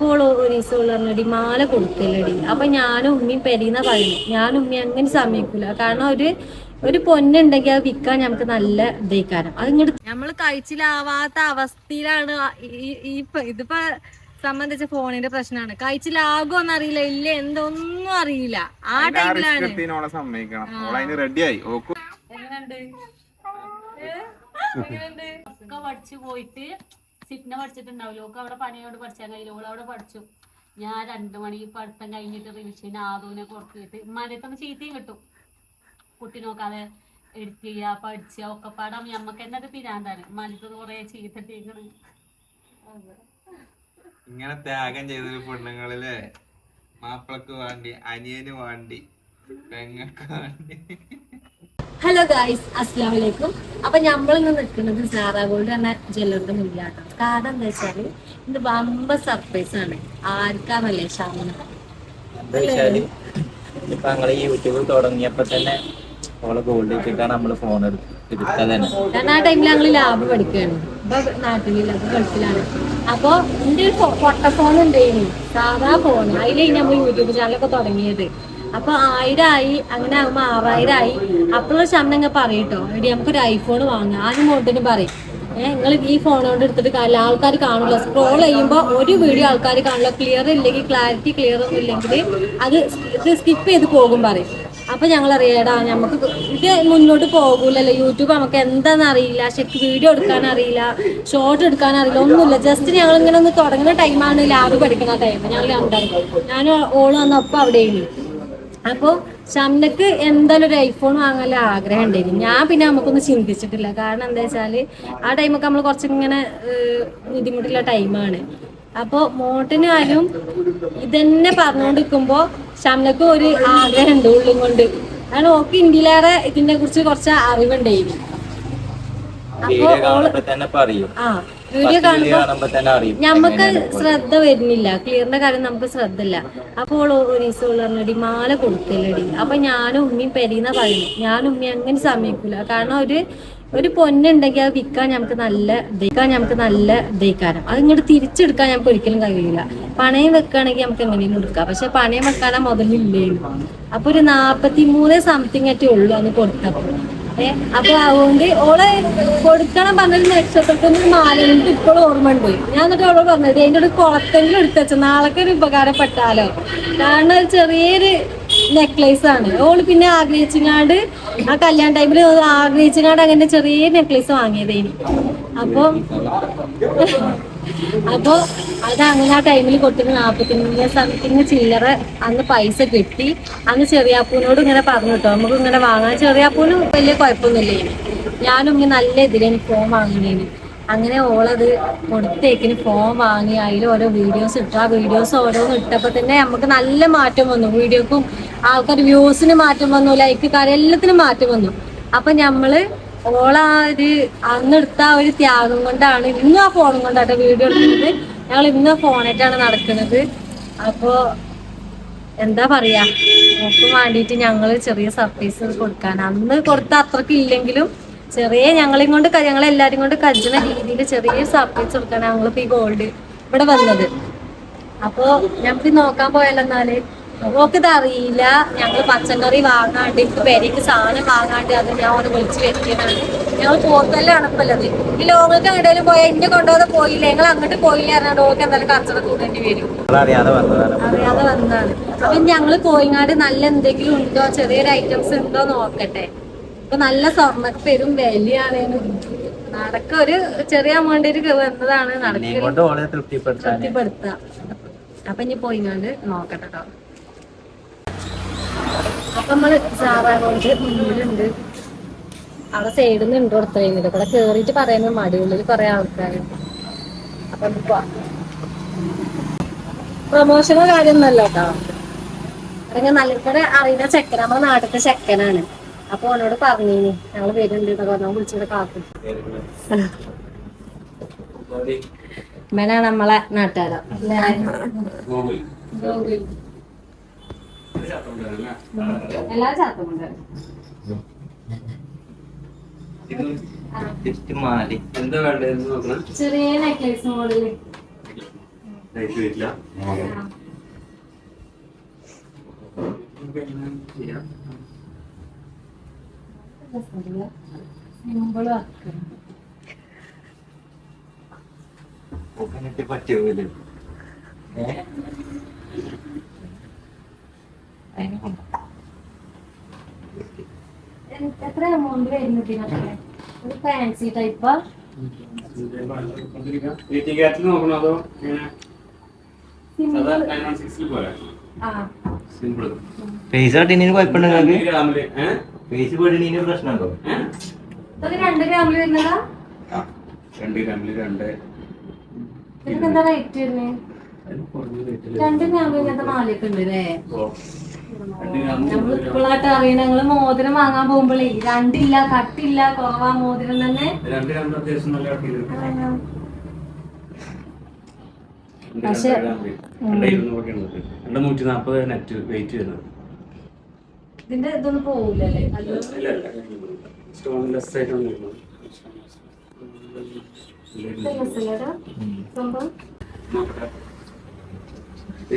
അപ്പോൾ ഒരു ദിവസം പറഞ്ഞടി മാല കൊടുക്കല്ലടി. അപ്പൊ ഞാനും ഉമ്മയും പെരീന്ന പറയുന്നു. ഞാനും ഉമ്മയും അങ്ങനെ സമ്മതിക്കൂല. കാരണം ഒരു പൊന്നുണ്ടെങ്കിൽ അത് വിൽക്കാൻ നമുക്ക് നല്ല ഇതേക്കാരം. അത് ഇങ്ങോട്ട് നമ്മൾ കഴിച്ചിലാവാത്ത അവസ്ഥയിലാണ് ഇതിപ്പോ സംബന്ധിച്ച ഫോണിന്റെ പ്രശ്നമാണ്. കഴിച്ചിലാകുമെന്ന് അറിയില്ല, ഇല്ല എന്തൊന്നും അറിയില്ല. ആ ടൈമിലാണ് ഒക്കെ പഠിച്ചു പോയിട്ട് സിഫ്ന പഠിച്ചിട്ടുണ്ടാവില്ല. ഓക്ക് അവിടെ പണിയോട് പഠിച്ചാൽ കഴിയില്ല. ഓൾ അവിടെ പഠിച്ചു. ഞാൻ 2 മണി പഠിത്തം കഴിഞ്ഞിട്ട് റിവിഷൻ ആദൂനെ കൊടുത്തിട്ട് ഉമ്മാനത്തൊന്ന് ചീത്തയും കിട്ടും. കുട്ടി നോക്കാതെ എഡിറ്റ് ചെയ്യുക, പഠിച്ച ഒക്കെ പാടാം. ഞമ്മക്ക് തന്നെ അത് പിരാന്താണ്. ഉമ്മാനത്ത് കുറെ ചീത്തിട്ടിങ്ങനെ ഇങ്ങനെ ത്യാഗം ചെയ്തൊരു പെണ്ണുങ്ങളിലെ മാപ്പിളക്ക് വേണ്ടി, അനിയന് വേണ്ടി, പെങ്ങൾക്ക് വേണ്ടി. ഹലോ ഗായ്സ്, അസ്സലാമു അലൈക്കും. അപ്പൊ നമ്മളിന്ന് നിൽക്കുന്നത് സാറാ ഗോൾഡ് എന്ന ജ്വല്ലറിന്റെ മുന്നിലാണ്. കാരണം എന്താ വെച്ചാല് ഇത് വമ്പ സർപ്രൈസ് ആണ്. ആർക്കാന്നല്ലേ ഷാമിന് ഇപ്പൊ ഞങ്ങള് യൂട്യൂബ് തുടങ്ങിയപ്പോ തന്നെ ഓളെ ഗോൾഡ് ഇട്ടിട്ടാണ് നമ്മള് ഫോൺ എടുത്തത് തന്നെ. കാരണം ആ ടൈമിൽ ഞങ്ങള് ലാബ് പഠിക്കുകയാണ്. ഇപ്പൊ നാട്ടിലില്ല, അപ്പൊ ഗൾഫിലാണ്. അപ്പൊ എന്റെ ഒരു പൊട്ട ഫോൺ ഉണ്ടായിരുന്നു, സാധാ ഫോൺ. അതിലാണ് നമ്മൾ യൂട്യൂബ് ചാനലൊക്കെ തുടങ്ങിയത്. അപ്പൊ 1000 ആയി, അങ്ങനെ ആകുമ്പോ 6000 ആയി. അപ്പോഴും ഷമ്മ പറയട്ടോ, എടി നമുക്കൊരു ഐഫോൺ വാങ്ങാം. ആദ്യം മോട്ടിന് പറയും, നിങ്ങൾ ഈ ഫോണോട് എടുത്തിട്ട് കാര്യമില്ല, ആൾക്കാർ കാണില്ല. സ്ക്രോൾ ചെയ്യുമ്പോൾ ഒരു വീഡിയോ ആൾക്കാർ കാണില്ല. ക്ലിയർ ഇല്ലെങ്കിൽ, ക്ലാരിറ്റി ക്ലിയർ ഒന്നും ഇല്ലെങ്കിൽ ഇത് സ്കിപ്പ് ചെയ്ത് പോകും പറയും. അപ്പൊ ഞങ്ങൾ അറിയാടാ, നമുക്ക് ഇത് മുന്നോട്ട് പോകൂലല്ലോ. യൂട്യൂബ് നമുക്ക് എന്താണെന്ന് അറിയില്ല, ശരിക്കും വീഡിയോ എടുക്കാൻ അറിയില്ല, ഷോർട്ട് എടുക്കാൻ അറിയില്ല, ഒന്നുമില്ല. ജസ്റ്റ് ഞങ്ങൾ ഇങ്ങനെ ഒന്ന് തുടങ്ങുന്ന ടൈമാണ്, ലാബ് പഠിക്കുന്ന ടൈം. ഞങ്ങൾ രണ്ടാളും, ഞാൻ ഓള് വന്നപ്പോൾ അവിടെയാണ്. അപ്പോൾ ഷംനക്ക് എന്തായാലും ഒരു ഐഫോൺ വാങ്ങാനുള്ള ആഗ്രഹം ഉണ്ടായിരുന്നു. ഞാൻ പിന്നെ നമുക്കൊന്നും ചിന്തിച്ചിട്ടില്ല. കാരണം എന്താ വെച്ചാല് ആ ടൈമൊക്കെ നമ്മൾ കുറച്ചിങ്ങനെ ബുദ്ധിമുട്ടുള്ള ടൈമാണ്. അപ്പോൾ മോട്ടിനായാലും ഇതന്നെ പറഞ്ഞുകൊണ്ടിരിക്കുമ്പോൾ ഷംനക്ക് ഒരു ആഗ്രഹം ഉണ്ട് ഉള്ളും കൊണ്ട്. കാരണം ഓക്ക് ഇന്ത്യയിലേറെ ഇതിനെ കുറിച്ച് കുറച്ച് അറിവുണ്ടായിരുന്നു. അപ്പൊ വീഡിയോ കാണുമ്പോ ഞമ്മക്ക് ശ്രദ്ധ വരുന്നില്ല, ക്ലിയറിന്റെ കാര്യം നമുക്ക് ശ്രദ്ധ ഇല്ല. അപ്പോൾ ഒരു ദിവസം പറഞ്ഞടി മാല കൊടുക്കല്ലടി. അപ്പൊ ഞാനും ഉമ്മയും പെരീന്ന പറയുന്നു. ഞാനും ഉമ്മയും അങ്ങനെ സമ്മതിക്കൂല. കാരണം ഒരു പൊന്നുണ്ടെങ്കിൽ അത് വിൽക്കാൻ നമുക്ക് നല്ല ഇതേക്കാരം. അത് ഇങ്ങോട്ട് തിരിച്ചെടുക്കാൻ നമുക്ക് ഒരിക്കലും കഴിയില്ല. പണയം വെക്കുകയാണെങ്കിൽ നമുക്ക് എങ്ങനെയും എടുക്കാം. പക്ഷെ പണയം വെക്കാനാ മുതലില്ലേന്നു. അപ്പൊ ഒരു 43 സംതിങ് ആയിട്ടേ ഉള്ളൂ അന്ന് കൊടുത്തപ്പോൾ. അപ്പൊ അതുകൊണ്ട് ഓളെ കൊടുക്കണം പറഞ്ഞൊരു നക്ഷത്രത്തിന് മാല എനിക്ക് ഇപ്പോഴും ഓർമ്മ ഉണ്ട്. ഞാൻ എന്നിട്ട് അവളോട് പറഞ്ഞത് അതിൻ്റെ ഒരു കുളത്തെങ്കിലും എടുത്ത് വെച്ച നാളൊക്കെ ഒരു ഉപകാരപ്പെട്ടാലോ. കാരണം ഒരു ചെറിയൊരു നെക്ലേസ് ആണ്. ഓള് പിന്നെ ആഗ്രഹിച്ചങ്ങാണ്ട് ആ കല്യാണ ടൈമിൽ ആഗ്രഹിച്ചങ്ങാണ്ട് അങ്ങനെ ചെറിയ നെക്ലേസ് വാങ്ങിയതേനി. അപ്പൊ അത് അങ്ങനെ ആ ടൈമിൽ കൊടുത്തിട്ട് 43 സംതിങ് ചില്ലറ അന്ന് പൈസ കിട്ടി. അന്ന് ചെറിയാപ്പൂനോട് ഇങ്ങനെ പറഞ്ഞു കേട്ടോ, നമുക്ക് ഇങ്ങനെ വാങ്ങാൻ. ചെറിയാപ്പൂനും വലിയ കുഴപ്പമൊന്നുമില്ലേ. ഞാനും ഇങ്ങനെ നല്ല ഇതിലേന് ഫോൺ വാങ്ങിനേന്. അങ്ങനെ ഓളത് കൊടുത്തേക്കിന് ഫോൺ വാങ്ങി. അതിൽ ഓരോ വീഡിയോസ് ഇട്ടു. ആ വീഡിയോസ് ഓരോന്ന് ഇട്ടപ്പോൾ തന്നെ നമുക്ക് നല്ല മാറ്റം വന്നു. വീഡിയോക്കും ആൾക്കാർ വ്യൂസിന് മാറ്റം വന്നു, ലൈക്ക് കാര്യം എല്ലാത്തിനും മാറ്റം വന്നു. അപ്പൊ നമ്മള് ഒരു അന്നെടുത്ത ആ ഒരു ത്യാഗം കൊണ്ടാണ് ഇന്നും ആ ഫോണും കൊണ്ടാട്ടോ വീഡിയോ എടുക്കുന്നത്. ഞങ്ങൾ ഇന്ന് ഫോണായിട്ടാണ് നടക്കുന്നത്. അപ്പോ എന്താ പറയാ, നോക്കും വേണ്ടിയിട്ട് ഞങ്ങള് ചെറിയ സർപ്രൈസ് കൊടുക്കാൻ അന്ന് കൊടുത്ത അത്രക്ക് ഇല്ലെങ്കിലും ചെറിയ ഞങ്ങളെല്ലാരും കൊണ്ട് കജ്ജുന്ന രീതിയിൽ ചെറിയ സർപ്രൈസ് കൊടുക്കാനാണ് ഞങ്ങളിപ്പോ ഈ ഗോൾഡ് ഇവിടെ വന്നത്. അപ്പോ ഞമ്മക്ക് നോക്കാൻ പോയാലെന്നാല് നോക്കിത് അറിയില്ല. ഞങ്ങൾ പച്ചക്കറി വാങ്ങാണ്ട് എനിക്ക് പെരേക്ക് സാധനം വാങ്ങാണ്ട് അത് ഞാൻ ഒന്ന് വിളിച്ച് വരുത്തിയതാണ്. ഞങ്ങൾ പോർത്തല്ലാണ് ഇപ്പൊ ഉള്ളത്. ഈ ലോകത്ത് എവിടെയും പോയാൽ ഇന്നെ കൊണ്ടുപോകാതെ പോയില്ല, ഞങ്ങൾ അങ്ങോട്ട് പോയില്ല പറഞ്ഞാൽ ഓക്ക് എന്തായാലും കച്ചറ കൂടേണ്ടി വരും. അറിയാതെ വന്നതാണ്. അപ്പൊ ഞങ്ങള് പോയിങ്ങാണ്ട് നല്ല എന്തെങ്കിലും ഉണ്ടോ, ചെറിയൊരു ഐറ്റംസ് ഉണ്ടോ നോക്കട്ടെ. ഇപ്പൊ നല്ല സ്വർണ്ണക്ക് പെരും വിലയാണ്. ഒരു ചെറിയ അമൗണ്ടിൽ വന്നതാണ്, തൃപ്തിപ്പെടുത്താം. അപ്പൊ ഇനി പോയിങ്ങാണ്ട് നോക്കട്ടെ കേട്ടോ. അപ്പൊ നമ്മള് സാറാഗോൾഡ് മുന്നിലുണ്ട്. അവിടെ സൈഡിൽ നിന്ന് ഉണ്ട് കൊടുത്തിരുന്നില്ല. ഇവിടെ കേറിയിട്ട് പറയുന്നത് മടിയുള്ളിൽ കുറെ ആൾക്കാരുണ്ട്. അപ്പൊ പ്രൊമോഷനോ കാര്യമൊന്നുമല്ല കേട്ടോ. അല്ലെങ്കിൽ നല്ല ഇവിടെ അറിയുന്ന ചെക്കൻ, നമ്മുടെ നാട്ടിലത്തെ ചെക്കനാണ്. അപ്പൊ അവനോട് പറഞ്ഞീനി ഞങ്ങള് വരുന്നുണ്ട് എന്നൊക്കെ പറഞ്ഞാൽ വിളിച്ചിട്ട് കാത്തു. ഇവനാണ് നമ്മളെ നാട്ടുകാരോ എല്ലാ ചാത്തമുണ്ട്. ചെറിയ നെക്ലേസ് മോഡല് ലൈറ്റ് വരില്ല. സിമ്പിൾ പറ്റുമല്ലോ. എത്ര എമൗണ്ട് വരുന്നത് ഇതിനൊക്കെ? ഒരു ഫാൻസി ടൈപ്പാ? നോക്കണോ അതോ സിമ്പിൾ. ആ സിമ്പിൾ പൈസ കട്ടിന് കുഴപ്പമുണ്ടോ നിങ്ങൾക്ക്? ഗ്രാമില് പൈസ പോയിട്ട് പ്രശ്നമുണ്ടോ? ഇതൊക്കെ 2 ഗ്രാമിൽ വരുന്നതാ? 2 ഗ്രാമില് 2 ഇതിനൊക്കെ എന്താ റേറ്റ് വരുന്നത്? 2 ഗ്രാമിൽ ഇങ്ങനത്തെ മാലയൊക്കെ ഉണ്ട് അല്ലേ? നമ്മള് ഇപ്പോഴായിട്ട് അറിയണ ഞങ്ങള് മോതിരം വാങ്ങാൻ പോകുമ്പോഴേ 2 ഇല്ല, കട്ടില്ല, കുറവാ മോതിരം തന്നെ. 2 ഗ്രാമിൽ അത്യാവശ്യം നല്ല കട്ടിയിലുണ്ട്. പക്ഷെ 240 നെറ്റ് വെയിറ്റ് വരുന്നത്. ഇതിന്റെ ഇതൊന്നും പോവില്ലല്ലേ? സ്റ്റോൺ ലെസ് ആയിട്ടാണ് വരുന്നത്. സംഭവം ഇത്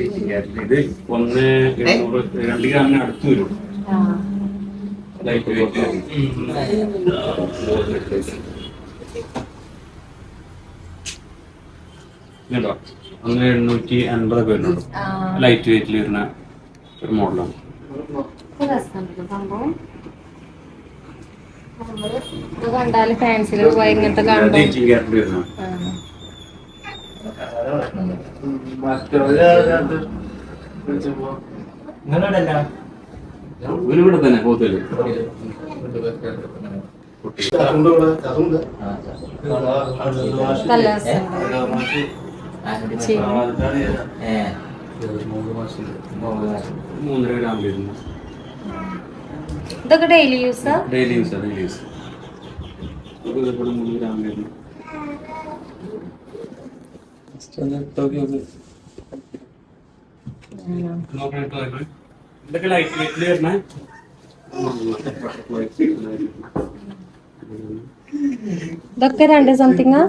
2 ഗ്രാമിന് അടുത്ത് വരും. ലൈറ്റ് വെയിറ്റ് കേട്ടോ. 850 വരുന്നുള്ളൂ. ലൈറ്റ് വെയിറ്റിൽ വരുന്ന ഒരു മോഡലാണ്. സംഭവം ഇത് കണ്ടാല് ഫാൻസിൽ പോയി ഇങ്ങനത്തെ കാണുമ്പോ വരുന്നത്. ഇവിടെ തന്നെ പോത്തല് കല്ലേഴ്സ് 3.5 ഗ്രാം വരുന്നു. ഇതൊക്കെ ഡെയിലി യൂസാ? ഡെയിലി യൂസ് 3 ഗ്രാം വരുന്നു. ഇതൊക്കെ ലൈറ്റ് വെയിറ്റിൽ വരുന്ന ഇതൊക്കെ 2 സംതിങ്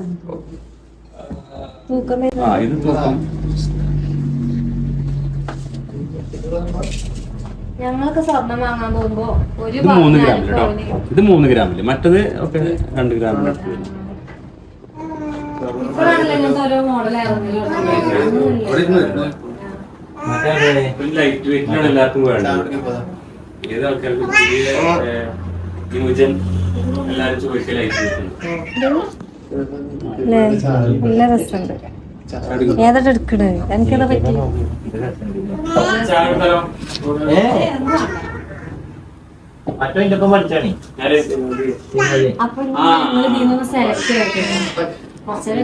തൂക്കം ഇത് തൂക്കം. ഞങ്ങളൊക്കെ സ്വർണം വാങ്ങാൻ പോകുമ്പോ ഒരു ഇത് 3 ഗ്രാമില് കേട്ടോ. ഇത് 3 ഗ്രാമില്, മറ്റത് ഒക്കെ 2 ഗ്രാമില്. ഇപ്പോഴാണല്ലോ ഇങ്ങനത്തെ ഓരോ മോഡൽ ലൈറ്റ് വെയിറ്റിലാണ് എല്ലാവർക്കും വേണ്ടത്. ഏത് ആൾക്കാർക്ക് പുതിയ ന്യൂജൻ എല്ലാവരും ചോദിക്കുക ലൈറ്റ് വെയിറ്റ്. നല്ല രസമുണ്ട്. ഏതാ എടുക്കണേ? എനിക്കതാ പറ്റി. മറ്റോ ഇതൊക്കെ പഠിച്ചാണേ. അപ്പൊ നിങ്ങൾ ഇതിനൊന്ന് സെലക്ട് ചെയ്യണം. കുറച്ചേരം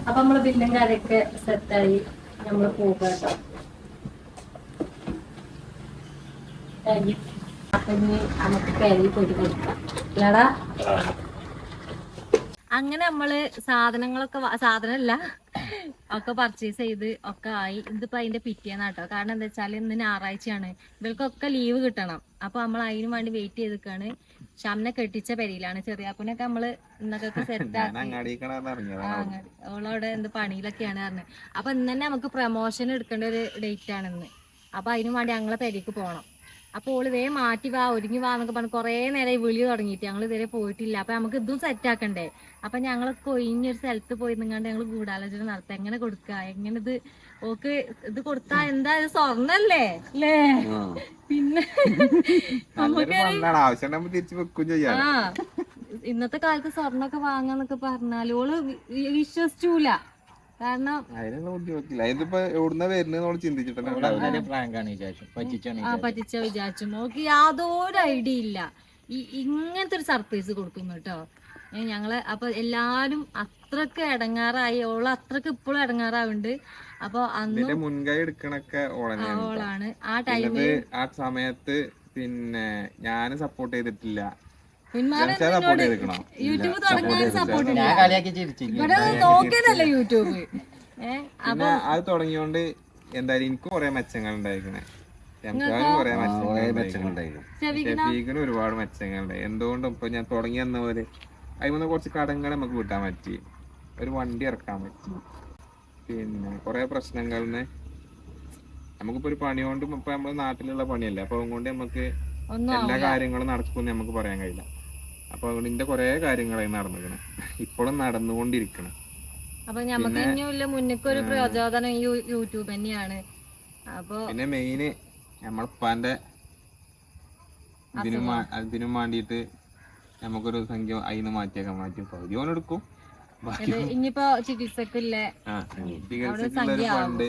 അപ്പൊ നമ്മള് ബില്ലും കാര്യൊക്കെ സെറ്റായി നമ്മള് പോകാട്ടോ. അപ്പൊ ഇനി നമുക്ക് പേരിൽ പോയിട്ട് കൊടുക്കാം ഇല്ലടാ. അങ്ങനെ നമ്മള് സാധനമല്ല ഒക്കെ പർച്ചേസ് ചെയ്ത് ഒക്കെ ആയി. ഇതിപ്പോ അതിന്റെ പിറ്റേന്നാട്ടോ. കാരണം എന്താ വെച്ചാൽ ഇന്ന് ഞായറാഴ്ചയാണ്, ഇവർക്കൊക്കെ ലീവ് കിട്ടണം. അപ്പൊ നമ്മൾ അതിന് വേണ്ടി വെയിറ്റ് ചെയ്തിക്കാണ്. ഷംനെ കെട്ടിച്ച പെരിയിലാണ്. ചെറിയാപ്പനൊക്കെ നമ്മള് ഇന്നൊക്കെ സെറ്റ് ആക്കി. ഓളവിടെ എന്ത് പണിയിലൊക്കെയാണ് പറഞ്ഞത്. അപ്പൊ ഇന്ന് തന്നെ നമുക്ക് പ്രമോഷൻ എടുക്കേണ്ട ഒരു ഡേറ്റ് ആണ് ഇന്ന്. അപ്പൊ അതിന് വേണ്ടി ഞങ്ങളെ പെരിക്ക് പോകണം. അപ്പൊ ഓള് വേഗം മാറ്റി വാ, ഒരുങ്ങി വാ എന്നൊക്കെ പറഞ്ഞ് കുറേ നേരം വിളി തുടങ്ങിയിട്ട് ഞങ്ങൾ ഇതുവരെ പോയിട്ടില്ല. അപ്പൊ നമുക്ക് ഇതും സെറ്റ് ആക്കണ്ടേ. അപ്പൊ ഞങ്ങളൊക്കെ ഒഴിഞ്ഞൊരു സ്ഥലത്ത് പോയി നിങ്ങാണ്ട് ഞങ്ങൾ ഗൂഢാലോചന നടത്താം. എങ്ങനെ കൊടുക്ക, എങ്ങനെ ഇത് ഓക്ക് ഇത് കൊടുത്താ എന്താ, ഇത് സ്വർണ്ണല്ലേ അല്ലേ? പിന്നെ നമുക്ക് ഇന്നത്തെ കാലത്ത് സ്വർണ്ണൊക്കെ വാങ്ങാന്നൊക്കെ പറഞ്ഞാൽ ഓള് വിശ്വസിച്ചൂല. കാരണം പറ്റിച്ച വിചാരിച്ചു. നോക്കി യാതൊരു ഐഡിയ ഇല്ല. ഇങ്ങനത്തെ ഒരു സർപ്രൈസ് കൊടുക്കുന്നു കേട്ടോ ഞങ്ങള്. അപ്പൊ എല്ലാരും അത്രക്ക് ഇടങ്ങാറായി. ഓള് അത്രക്ക് ഇപ്പോഴും ഇടങ്ങാറാവുണ്ട്. അപ്പൊ അന്ന് മുൻകൈ എടുക്കണൊക്കെ ഓളാണ്. ആ ടൈമില് ആ സമയത്ത് പിന്നെ ഞാന് സപ്പോർട്ട് ചെയ്തിട്ടില്ല. യൂട്യൂബ് തുടങ്ങാൻ സപ്പോർട്ട് നോക്കിയതല്ലേ യൂട്യൂബ്. പിന്നെ അത് തുടങ്ങിയോണ്ട് എന്തായാലും എനിക്ക് കുറെ മെച്ചങ്ങൾ ഉണ്ടായിരിക്കണേ. കുറെ മെച്ചങ്ങളുണ്ടായിരുന്നു. ഷെഫീഖിന് ഒരുപാട് മെച്ചങ്ങളുണ്ടായി. എന്തുകൊണ്ടും ഇപ്പൊ ഞാൻ തുടങ്ങി തന്ന പോലെ അതിൽ കുറച്ച് കടങ്ങൾ നമുക്ക് കിട്ടാൻ പറ്റി. ഒരു വണ്ടി ഇറക്കാൻ പറ്റി. പിന്നെ കുറെ പ്രശ്നങ്ങളിന് നമുക്കിപ്പോ ഒരു പണി കൊണ്ട് ഇപ്പൊ നമ്മള് നാട്ടിലുള്ള പണിയല്ലേ, അപ്പൊ അതുകൊണ്ട് നമുക്ക് എല്ലാ കാര്യങ്ങളും നടക്കുമെന്ന് നമുക്ക് പറയാൻ കഴിയില്ല. അപ്പൊ അതുകൊണ്ട് ഇതിന്റെ കുറെ കാര്യങ്ങളായി നടന്നിരിക്കണം, ഇപ്പോഴും നടന്നുകൊണ്ടിരിക്കണം. അപ്പൊ നമുക്ക് ഇനിയുള്ള മുന്നേക്ക് ഒരു പ്രചോദനം യൂട്യൂബ് തന്നെയാണ്. അപ്പൊ പിന്നെ മെയിന് നമ്മളിപ്പാന്റെ ഇതിനും വേണ്ടിയിട്ട് നമുക്കൊരു സംഖ്യ അതിന് മാറ്റി പകുതി ഓനെടുക്കും. ഇനിയിപ്പോ ചികിത്സക്കില്ലേ ചികിത്സക്കുള്ള ഒരു ഫണ്ട്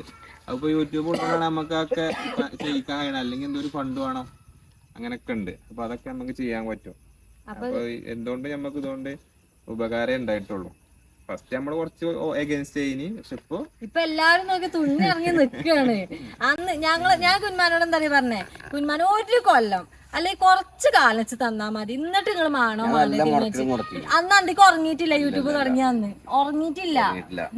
അപ്പൊ യൂട്യൂബ് കൊണ്ടാണ് നമുക്കൊക്കെ ചെയ്യിക്കാൻ കഴിയണം, അല്ലെങ്കിൽ എന്തൊരു ഫണ്ട് വേണം, അങ്ങനൊക്കെ ഉണ്ട്. അപ്പൊ അതൊക്കെ നമുക്ക് ചെയ്യാൻ പറ്റും. അപ്പൊ എന്തുകൊണ്ട് നമുക്ക് ഇതുകൊണ്ട് ഉപകാരം ഉണ്ടായിട്ടുള്ളൂ. ഫസ്റ്റ് നമ്മള് കുറച്ച് എഗൻസ്റ്റ് ചെയ്യിനി, പക്ഷെ ഇപ്പൊ എല്ലാരും നോക്കി തുണി ഇറങ്ങി നിക്കാണ്. അന്ന് ഞാൻ കുന്മാനോട് എന്താ പറഞ്ഞേ, കുന്മാൻ ഒരു കൊല്ലം അല്ലെങ്കിൽ കുറച്ച് കാലം വെച്ച് തന്നാ മതി, എന്നിട്ട് നിങ്ങൾ മാണോ അന്ന് അന്തിക്ക് ഉറങ്ങിയിട്ടില്ല. യൂട്യൂബ് തുടങ്ങിയ അന്ന് ഉറങ്ങിയിട്ടില്ല.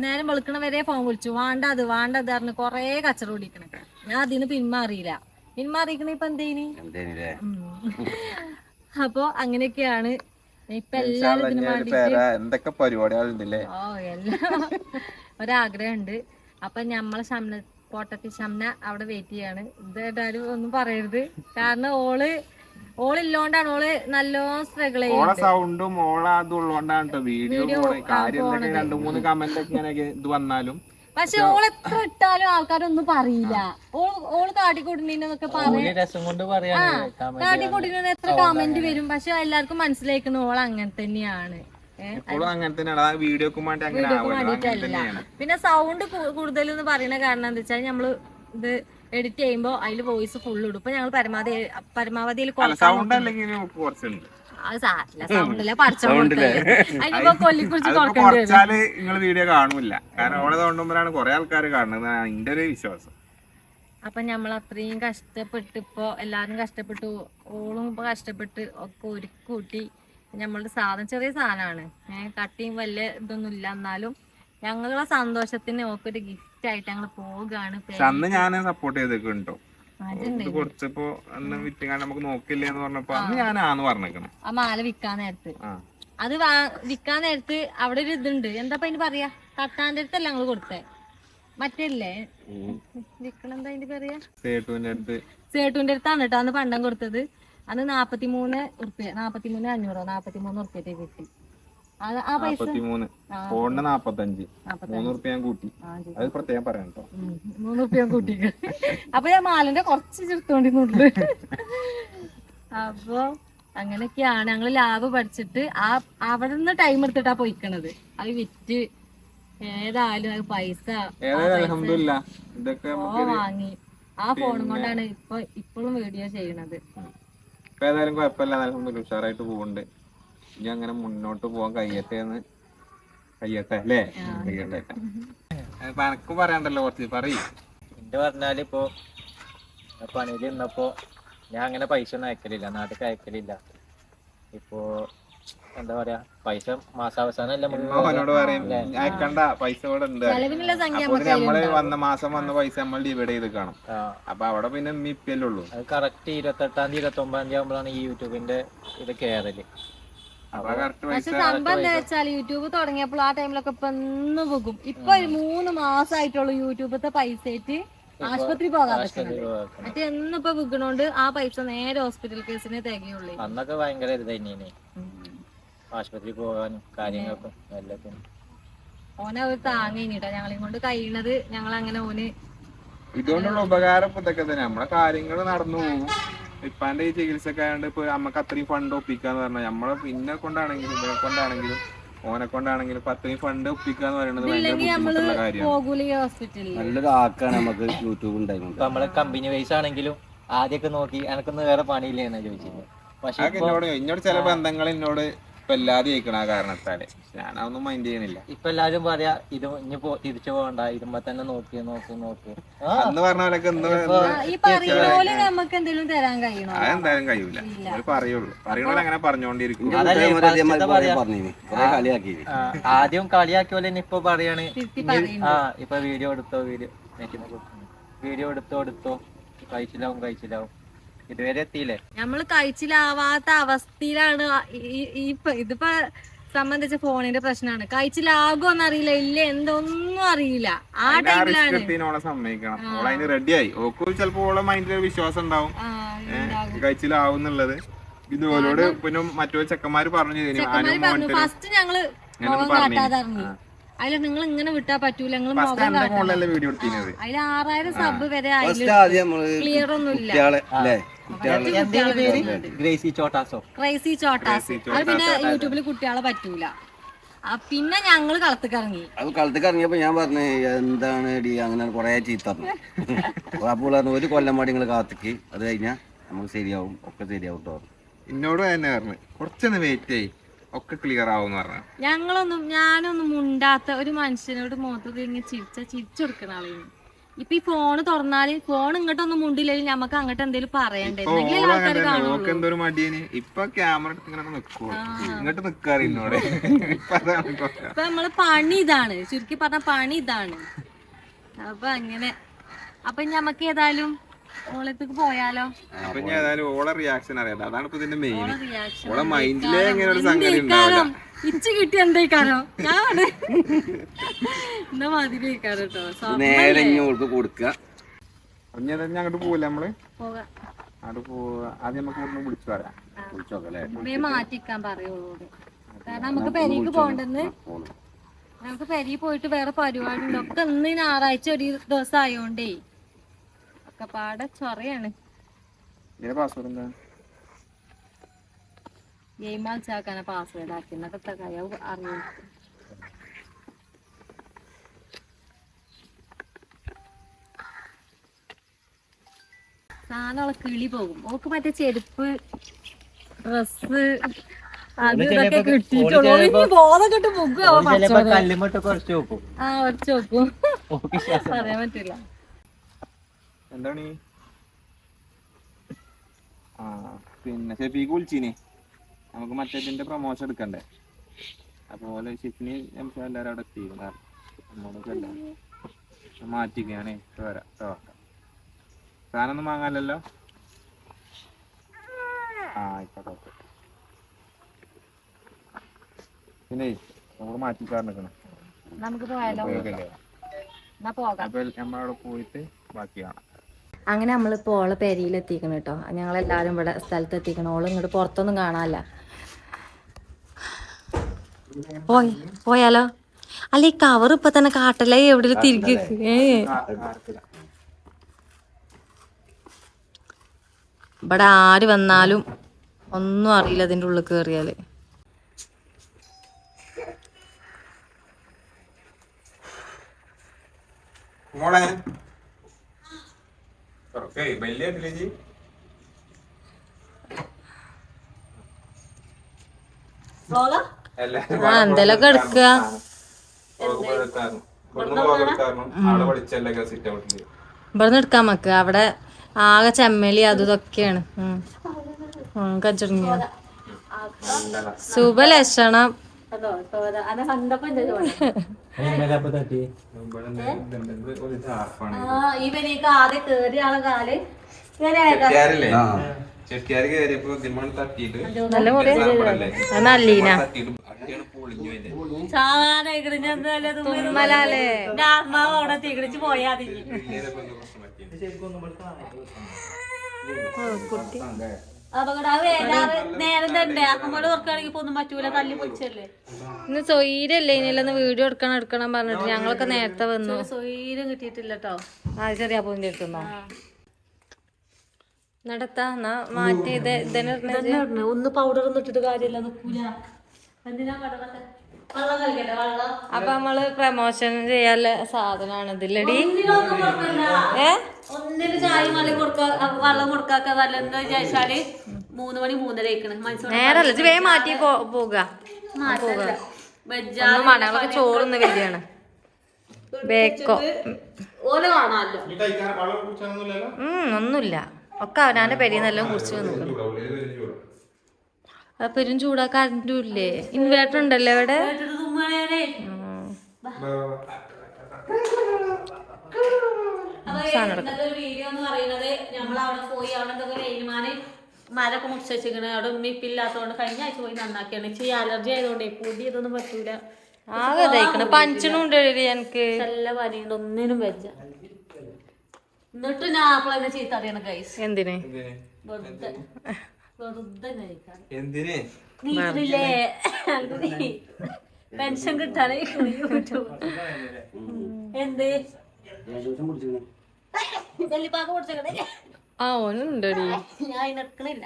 നേരം വെളുക്കണ വരെ ഫോൺ വിളിച്ചു, വേണ്ടത് പറഞ്ഞ് കൊറേ കച്ചറ ഓടിക്കണേ. ഞാൻ അതിന് പിന്മാറിക്കണ ഇപ്പൊ എന്തേനി. അപ്പൊ അങ്ങനെയൊക്കെയാണ് ഇപ്പൊ എല്ലാരും ഇതിന് വേണ്ടിട്ട് എന്തൊക്കെ പരിപാടികളുണ്ടല്ലേ. എല്ലാം ഒരാഗ്രഹമുണ്ട്. അപ്പൊ നമ്മളെ പോട്ടത്തി ശംന അവിടെ വെയിറ്റ് ചെയ്യാണ്. ഇതാരും ഒന്നും പറയരുത്, കാരണം ഓളില്ലോണ്ടാണ്. ഓള് നല്ലോണം സ്ട്രഗിൾ സൗണ്ടും ഓളതുള്ളോണ്ടാണ് വീഡിയോ കാര്യം. 2-3 കമന്റ് ഒക്കെ ഇങ്ങനെ ഇത് വന്നാലും പക്ഷെ ഓൾ എത്ര ഇട്ടാലും ആൾക്കാരൊന്നും പറയില്ല. ഓള് കാട്ടിക്കൂട്ടിനൊക്കെ കാട്ടിക്കൂട്ടിന് എത്ര കമന്റ് വരും, പക്ഷെ എല്ലാവർക്കും മനസ്സിലാക്കണം ഓൾ അങ്ങനെ തന്നെയാണ്. പിന്നെ സൗണ്ട് കൂടുതൽ എന്ന് പറയുന്ന കാരണം എന്താ വെച്ചാൽ നമ്മള് ഇത് എഡിറ്റ് ചെയ്യുമ്പോ അതില് വോയിസ് ഫുള്ള് ഇടും. ഇപ്പൊ ഞങ്ങൾ പരമാവധിയിൽ വീഡിയോ കാണൂല, കാരണം ഓളെ തോണ്ടുമ്പോഴാണ് കുറെ ആൾക്കാർ കാണുന്നത് എന്റെ ഒരു വിശ്വാസം. അപ്പൊ നമ്മൾ അത്രയും കഷ്ടപ്പെട്ട് ഇപ്പൊ എല്ലാരും കഷ്ടപ്പെട്ടു, ഓളും ഇപ്പൊ കഷ്ടപ്പെട്ട് ഒക്കെ ഒരുക്കി കൂട്ടി. നമ്മളുടെ സാധനം ചെറിയ സാധനമാണ്, കട്ടിയും വലിയ ഇതൊന്നും ഇല്ല, എന്നാലും ഞങ്ങളുടെ സന്തോഷത്തിന് ഓക്കൊരു ഗിഫ്റ്റ് ആയിട്ട് ഞങ്ങൾ പോവുകയാണ്. അന്ന് ഞാൻ സപ്പോർട്ട് ചെയ്തേക്കുണ്ടോ കുറച്ചപ്പോ അന്ന് വിറ്റാൻ നമുക്ക് നോക്കില്ല എന്ന് പറഞ്ഞപ്പോ അന്ന് ഞാനാന്ന് പറഞ്ഞേക്കണം. ആ മാല വിൽക്കാൻ നേരത്ത് അത് വിൽക്കാൻ നേരത്ത് അവിടെ ഒരു ഇതുണ്ട്, എന്താ അതിന് പറയാ, കട്ടാന്റെ അടുത്തല്ല ഞങ്ങള് കൊടുത്തേ, മറ്റല്ലേ വിൽക്കണെന്താ അതിന്റെ പറയാ, സേട്ടുവിന്റെ അടുത്താണ് കേട്ടോ അന്ന് പണ്ടം കൊടുത്തത്. അന്ന് 43 ഉറുപ്പ്യ 43,500 ഉറുപ്പ്യത്തെ കിട്ടി. ആ പൈസ 45 3 ഉറുപ്പ്യ കൂട്ടി, അത് പ്രത്യേകം പറയാം കേട്ടോ. 3 ഉറുപ്പ്യ കൂട്ടി. അപ്പൊ ഞാൻ മാലിന്റെ കുറച്ച് ചെറുത്തോണ്ടിരുന്നുണ്ട്. അപ്പൊ അങ്ങനെയൊക്കെയാണ് ഞങ്ങള് ലാഭ് പഠിച്ചിട്ട് അവിടെ നിന്ന് ടൈം എടുത്തിട്ടാ പോയിക്കണത്. അത് വിറ്റ് ഏതായാലും അത് പൈസ വാങ്ങി ആ ഫോണും കൊണ്ടാണ് ഇപ്പോഴും വീഡിയോ ചെയ്യണത്. ഏതായാലും കുഴപ്പമില്ല, ഉഷാറായിട്ട് പോകുന്നുണ്ട്. ഇനി അങ്ങനെ മുന്നോട്ട് പോവാൻ കഴിയട്ടെ അല്ലേ. എനക്ക് പറയാണ്ടല്ലോ കുറച്ച് പറയും. എന്റെ പറഞ്ഞാല് ഇപ്പൊ പണിയിൽ നിന്നപ്പോ ഞാൻ അങ്ങനെ പൈസ ഒന്നും അയക്കലില്ല, നാട്ടിൽ അയക്കലില്ല. ഇപ്പൊ എന്താ പറയാ, പൈസ മാസാവസാനം അവനോട് പറയും അയക്കണ്ട, പൈസ ഇവിടെ ഉണ്ട്. നമ്മള് മാസം വന്ന പൈസ നമ്മൾ ഡിവൈഡ് ചെയ്ത് കാണും. അപ്പൊ അവിടെ പിന്നെ ഉള്ളൂ. അത് കറക്റ്റ് 28-ാം തീയതി 29-ാം തീയതി ആകുമ്പോഴാണ് ഈ യൂട്യൂബിന്റെ ഇത് കേറല്. പക്ഷെ സംഭവം എന്താ വെച്ചാൽ യൂട്യൂബ് തുടങ്ങിയപ്പോൾ ആ ടൈമിലൊക്കെ ഇപ്പൊ എന്ന് പോകും. ഇപ്പൊ 3 മാസമായിട്ടുള്ളൂ യൂട്യൂബത്തെ പൈസ ആയിട്ട് ആശുപത്രി പോകാൻ പറ്റുന്നത്. മറ്റേ എന്നിപ്പോ വിൽക്കണോണ്ട് ആ പൈസ നേരെ ഹോസ്പിറ്റൽ കേസിന് തികയുള്ളൂ. അന്നൊക്കെ ഭയങ്കര ഇത് തന്നെയാണ്, ആശുപത്രി പോകാനും കാര്യങ്ങൾക്കും എല്ലാത്തിനും. ഓനെ ഒരു താങ്ങിട്ടോ ഞങ്ങളെ കൊണ്ട് കഴിയണത്. ഞങ്ങൾ അങ്ങനെ ഓന് ഇതുകൊണ്ടുള്ള ഉപകാരം ഇതൊക്കെ തന്നെ, നമ്മളെ കാര്യങ്ങൾ നടന്നു പോകും. ഇപ്പാന്റെ ഈ ചികിത്സക്ക് ആയതുകൊണ്ട് ഇപ്പൊ നമുക്ക് അത്രയും ഫണ്ട് ഒപ്പിക്കാന്ന് പറഞ്ഞാൽ നമ്മളെ പിന്നെ കൊണ്ടാണെങ്കിലും ഇവരെ കൊണ്ടാണെങ്കിലും ഓനെ കൊണ്ടാണെങ്കിലും ഇപ്പൊ അത്രയും ഫണ്ട് ഒപ്പിക്കാന്ന് പറയുന്നത് ഭയങ്കര ബുദ്ധിമുട്ടുള്ള കാര്യമാണ്. നല്ലൊരു ആക്കാണ് നമുക്ക് യൂട്യൂബ് ഉണ്ടായിരുന്നു. ഇപ്പൊ നമ്മളെ കമ്പനി വൈസ് ആണെങ്കിലും ആദ്യമൊക്കെ നോക്കി എനക്കൊന്നും വേറെ പണിയില്ലേന്നാ ചോദിച്ചിരുന്നത്. പക്ഷെ എന്നോട് ചില ബന്ധങ്ങൾ എന്നോട് ഇപ്പൊ എല്ലാരും ജയിക്കണ ആ കാരണത്താല് ഞാനതൊന്നും മൈൻഡ് ചെയ്യണില്ല. ഇപ്പൊ എല്ലാരും പറയാ ഇത് ഇനി തിരിച്ചു പോകണ്ട, ഇതുമ്പോ തന്നെ നോക്കി അന്ന് പറഞ്ഞ പോലൊക്കെ അതെന്തായാലും കഴിയൂല, പറയുള്ളൂ. പറയണ അങ്ങനെ പറഞ്ഞോണ്ടിരിക്കും. ആദ്യം കളിയാക്കിയ പോലെ ഇപ്പൊ പറയാണ് ഇപ്പൊ വീഡിയോ എടുത്തോ കഴിച്ചിലാവും ഇതുവരെ എത്തിയില്ലേ. നമ്മള് കഴിച്ചിലാവാത്ത അവസ്ഥയിലാണ് ഇതിപ്പോ സംബന്ധിച്ച ഫോണിന്റെ പ്രശ്നമാണ്. കഴിച്ചിലാകുമെന്ന് അറിയില്ല, ഇല്ല എന്തൊന്നും അറിയില്ല. ആ ടൈമിലാണ് സമ്മതിക്കണം. ഓള് അതിന് റെഡിയായി. ഓക്ക് ചിലപ്പോ ഓളെ മൈൻഡിൽ ഒരു വിശ്വാസം ഉണ്ടാവും കഴിച്ചിലാവുന്നുള്ളത്. ഇതുപോലോട് പിന്നെ മറ്റു ചെക്കന്മാര് പറഞ്ഞു ഫസ്റ്റ് ഞങ്ങള് മുഖം കാട്ടാതെ ഇറങ്ങി. അതില് നിങ്ങൾ ഇങ്ങനെ വിട്ടാ പറ്റൂല, നിങ്ങൾ മുഖം കാട്ടാതെ. വീഡിയോ എടുത്തിരുന്നത് അതിൽ 6000 സബ് വരെ ക്ലിയർ ഒന്നുമില്ല. ഗ്രേസി ചോട്ടാസോ. ക്രൈസി ചോട്ടാസ്. അത് പിന്നെ യൂട്യൂബിൽ കുട്ടികളെ പറ്റൂല. പിന്നെ ഞങ്ങള് കളത്തേക്ക് ഇറങ്ങി. അത് കളത്തേക്ക് ഇറങ്ങിയപ്പോ ഞാൻ പറഞ്ഞു എന്താണ് ഡി അങ്ങനെ കൊറേ ചീത്ത പറഞ്ഞു. അപ്പോൾ പറഞ്ഞു ഒരു കൊല്ലം പാടി നിങ്ങൾ കാത്തിക്ക്, അത് കഴിഞ്ഞാൽ നമുക്ക് ശരിയാവും, ഒക്കെ ശരിയാവും കേട്ടോ. എന്നോട് തന്നെ പറഞ്ഞു കുറച്ചൊന്ന് വെയിറ്റ് ആയി ഒക്കെ ക്ലിയർ ആവും പറഞ്ഞു. ഞാനൊന്നും മുണ്ടാത്ത ഒരു മനുഷ്യനോട് മുഖത്ത് തിരിഞ്ഞ് ചിരിച്ചു കൊടുക്കുന്ന ആളായിരുന്നു. ഇപ്പൊ ഈ ഫോണ് തുറന്നാല് ഫോൺ ഇങ്ങോട്ടൊന്നും മുണ്ടില്ലെങ്കിൽ നമുക്ക് അങ്ങോട്ട് എന്തെങ്കിലും പറയണ്ടേ, ആൾക്കാർ കാണും. എന്തൊരു മടിയന് ഇപ്പൊ ക്യാമറ എടുത്ത് ഇങ്ങനെ നിൽക്കുവോ, ഇങ്ങോട്ട് നിക്കാറിന്നോടെ. ഇപ്പൊ നമ്മള് പണി ഇതാണ്, ചുരുക്കി പറഞ്ഞ പണി ഇതാണ്. അപ്പൊ അങ്ങനെ അപ്പൊ ഞമ്മക്ക് ഏതായാലും ഓളത്തേക്ക് പോയാലോ. അപ്പൊ ഞാൻ ഏതായാലും ഓളെ റിയാക്ഷൻ അറിയാം. അതാണ് ഇപ്പൊ ഇതിന്റെ മെയിൻ. ഓളെ മൈൻഡിലെ എങ്ങനെ ഒരു സംഗതി ഉണ്ടാവില്ല. ഇച്ച് കിട്ടി എന്തേക്കാരോ ഞാൻ എന്നാ മാതിരി കേട്ടോ. നേരെ കൊടുക്കുക. അങ്ങോട്ട് പോവില്ല നമ്മള് അങ്ങോട്ട് പോവാ. ആദ്യം നമുക്ക് ഇവിടുന്ന് വിളിച്ചു പറയാം. മാറ്റിക്കാൻ പറയുള്ളൂ. കാരണം നമുക്ക് പെരീക്ക് പോകണ്ടെന്ന്. നമുക്ക് പെരി പോയിട്ട് വേറെ പരിപാടി ഉണ്ട്. ഒക്കെ ഇന്ന് ഞായറാഴ്ച ഒരു ദിവസം ആയോണ്ടേ ഒക്കെ പാടെ ചൊറയാണ്. പാസ്വേഡ് എന്താ? ഗെയിം കളിച്ചാക്കാന പാസ്വേഡ് ആക്കി എന്നൊക്കെ അറിയാം. സാധനം കിളി പോകും. ഓക്ക് മറ്റേ ചെരുപ്പ്, ഡ്രസ് അതൊക്കെ കിട്ടിയിട്ടുള്ളൂ. ബോധം കിട്ടി മുഖം കല്ലുമട്ട് കുറച്ച് നോക്കും. കുറച്ച് നോക്കും. പറയാൻ പറ്റില്ല. എന്താണ് പിന്നെ ഷെഫീക്ക് വിളിച്ചിനെ നമുക്ക് മറ്റേതിന്റെ പ്രൊമോഷൻ എടുക്കണ്ടേ. അതുപോലെ ഷിഫിന് എല്ലാവരും അവിടെ എത്തിയിരുന്നു. നമ്മളൊക്കെ മാറ്റിക്കാണേ വരാം. സാധനം ഒന്നും വാങ്ങാനല്ലോ. ആയിക്കോട്ടെ. പിന്നെ നമ്മൾ മാറ്റിക്കാറിക്കണം. നമുക്ക് പോയാലോ? അപ്പൊ നമ്മളവിടെ പോയിട്ട് ബാക്കി കാണാം. അങ്ങനെ നമ്മളിപ്പോൾ ഓളെ പെരിയിൽ എത്തിക്കണം കേട്ടോ. ഞങ്ങളെല്ലാവരും ഇവിടെ സ്ഥലത്ത് എത്തിക്കണം. ഓള് ഇങ്ങോട്ട് പുറത്തൊന്നും കാണാനല്ല. പോയാലോ? അല്ല ഈ കവർ ഇപ്പൊ തന്നെ കാട്ടല്ലേ എവിടെ തിരികെ. ഇവിടെ ആര് വന്നാലും ഒന്നും അറിയില്ല ഇതിന്റെ ഉള്ളിൽ കേറിയാല്. എന്തെലൊക്കെ എടുക്കുക. ഇവിടുന്ന് എടുക്കാൻ മക്ക. അവിടെ ആകെ ചെമ്മലി അതും ഇതൊക്കെയാണ്. കച്ചിറങ്ങിയ ശുഭലക്ഷണം. ഇവനേക്ക് ആദ്യം കേറിയ ആളെ കാല് നല്ല മുറിയ നല്ലീന തുമ്മലല്ലേ. ആത്മാവ് അവിടെ തികടിച്ച് പോയാ കുട്ടി ഇന്ന് സ്വൈരല്ലേ ഇനിയല്ലെന്ന് വീഡിയോ എടുക്കണം പറഞ്ഞിട്ട് ഞങ്ങളൊക്കെ നേരത്തെ വന്നു. സ്വൈരം കിട്ടിയിട്ടില്ല കേട്ടോ. ചെറിയ പോയിന്റ് എടുക്കുന്നോ നടത്താ മാറ്റി ഒന്ന് പൗഡർ ഒന്നും ഇട്ടിട്ട് കാര്യമില്ല. അപ്പൊ നമ്മള് പ്രമോഷൻ ചെയ്യാനുള്ള സാധനമാണ് ഇതില്ലടി. ഒന്നിന് ചായ വെള്ളം കൊടുക്കാത്ത ചോദിച്ചാല് 3 മണി 3:30 നേരല്ല. ഇത് വേഗം മാറ്റി പോക. മണകളൊക്കെ ചോറൊന്ന് കല്യാണ്. ബേക്കോ ഒന്നുമില്ല. ഒക്കെ അവനാന്റെ പെരിയെന്നെല്ലാം കുറിച്ച് വന്നിക്കണം. പെരും ചൂടാ. കറണ്ടും ഇല്ലേ? ഇൻവേർട്ടർ ഉണ്ടല്ലോ ഇവിടെ. വീഡിയോ എന്ന് പറയുന്നത് നമ്മളവിടെ പോയി അവിടെ മരമൊക്കെ മുറിച്ച് വെച്ചിരിക്കണേ. അവിടെ ഉമ്മിപ്പില്ലാത്തതുകൊണ്ട് കഴിഞ്ഞ ആഴ്ച പോയി നന്നാക്കിയാണ്. ഇച്ചിരി അലർജി ആയതുകൊണ്ട് പൊടി ഇതൊന്നും പറ്റൂല. പഞ്ചനുണ്ട് എനിക്ക് നല്ല പനിയുണ്ട്, ഒന്നിനും വെച്ച. എന്നിട്ട് ഞാൻ ആപ്പിളെ ചീത്ത അറിയണം ഗൈസ്. എന്തിന്? വെറുതെ കഴിക്കാൻ. നീട്ടില്ലേ പെൻഷൻ കിട്ടാനേ എന്ത് ജല്ലിപ്പാക്ക് പൊടിച്ചേ. ആ ഓനുണ്ടടി, ഞാൻ അതിനെടുക്കണില്ല.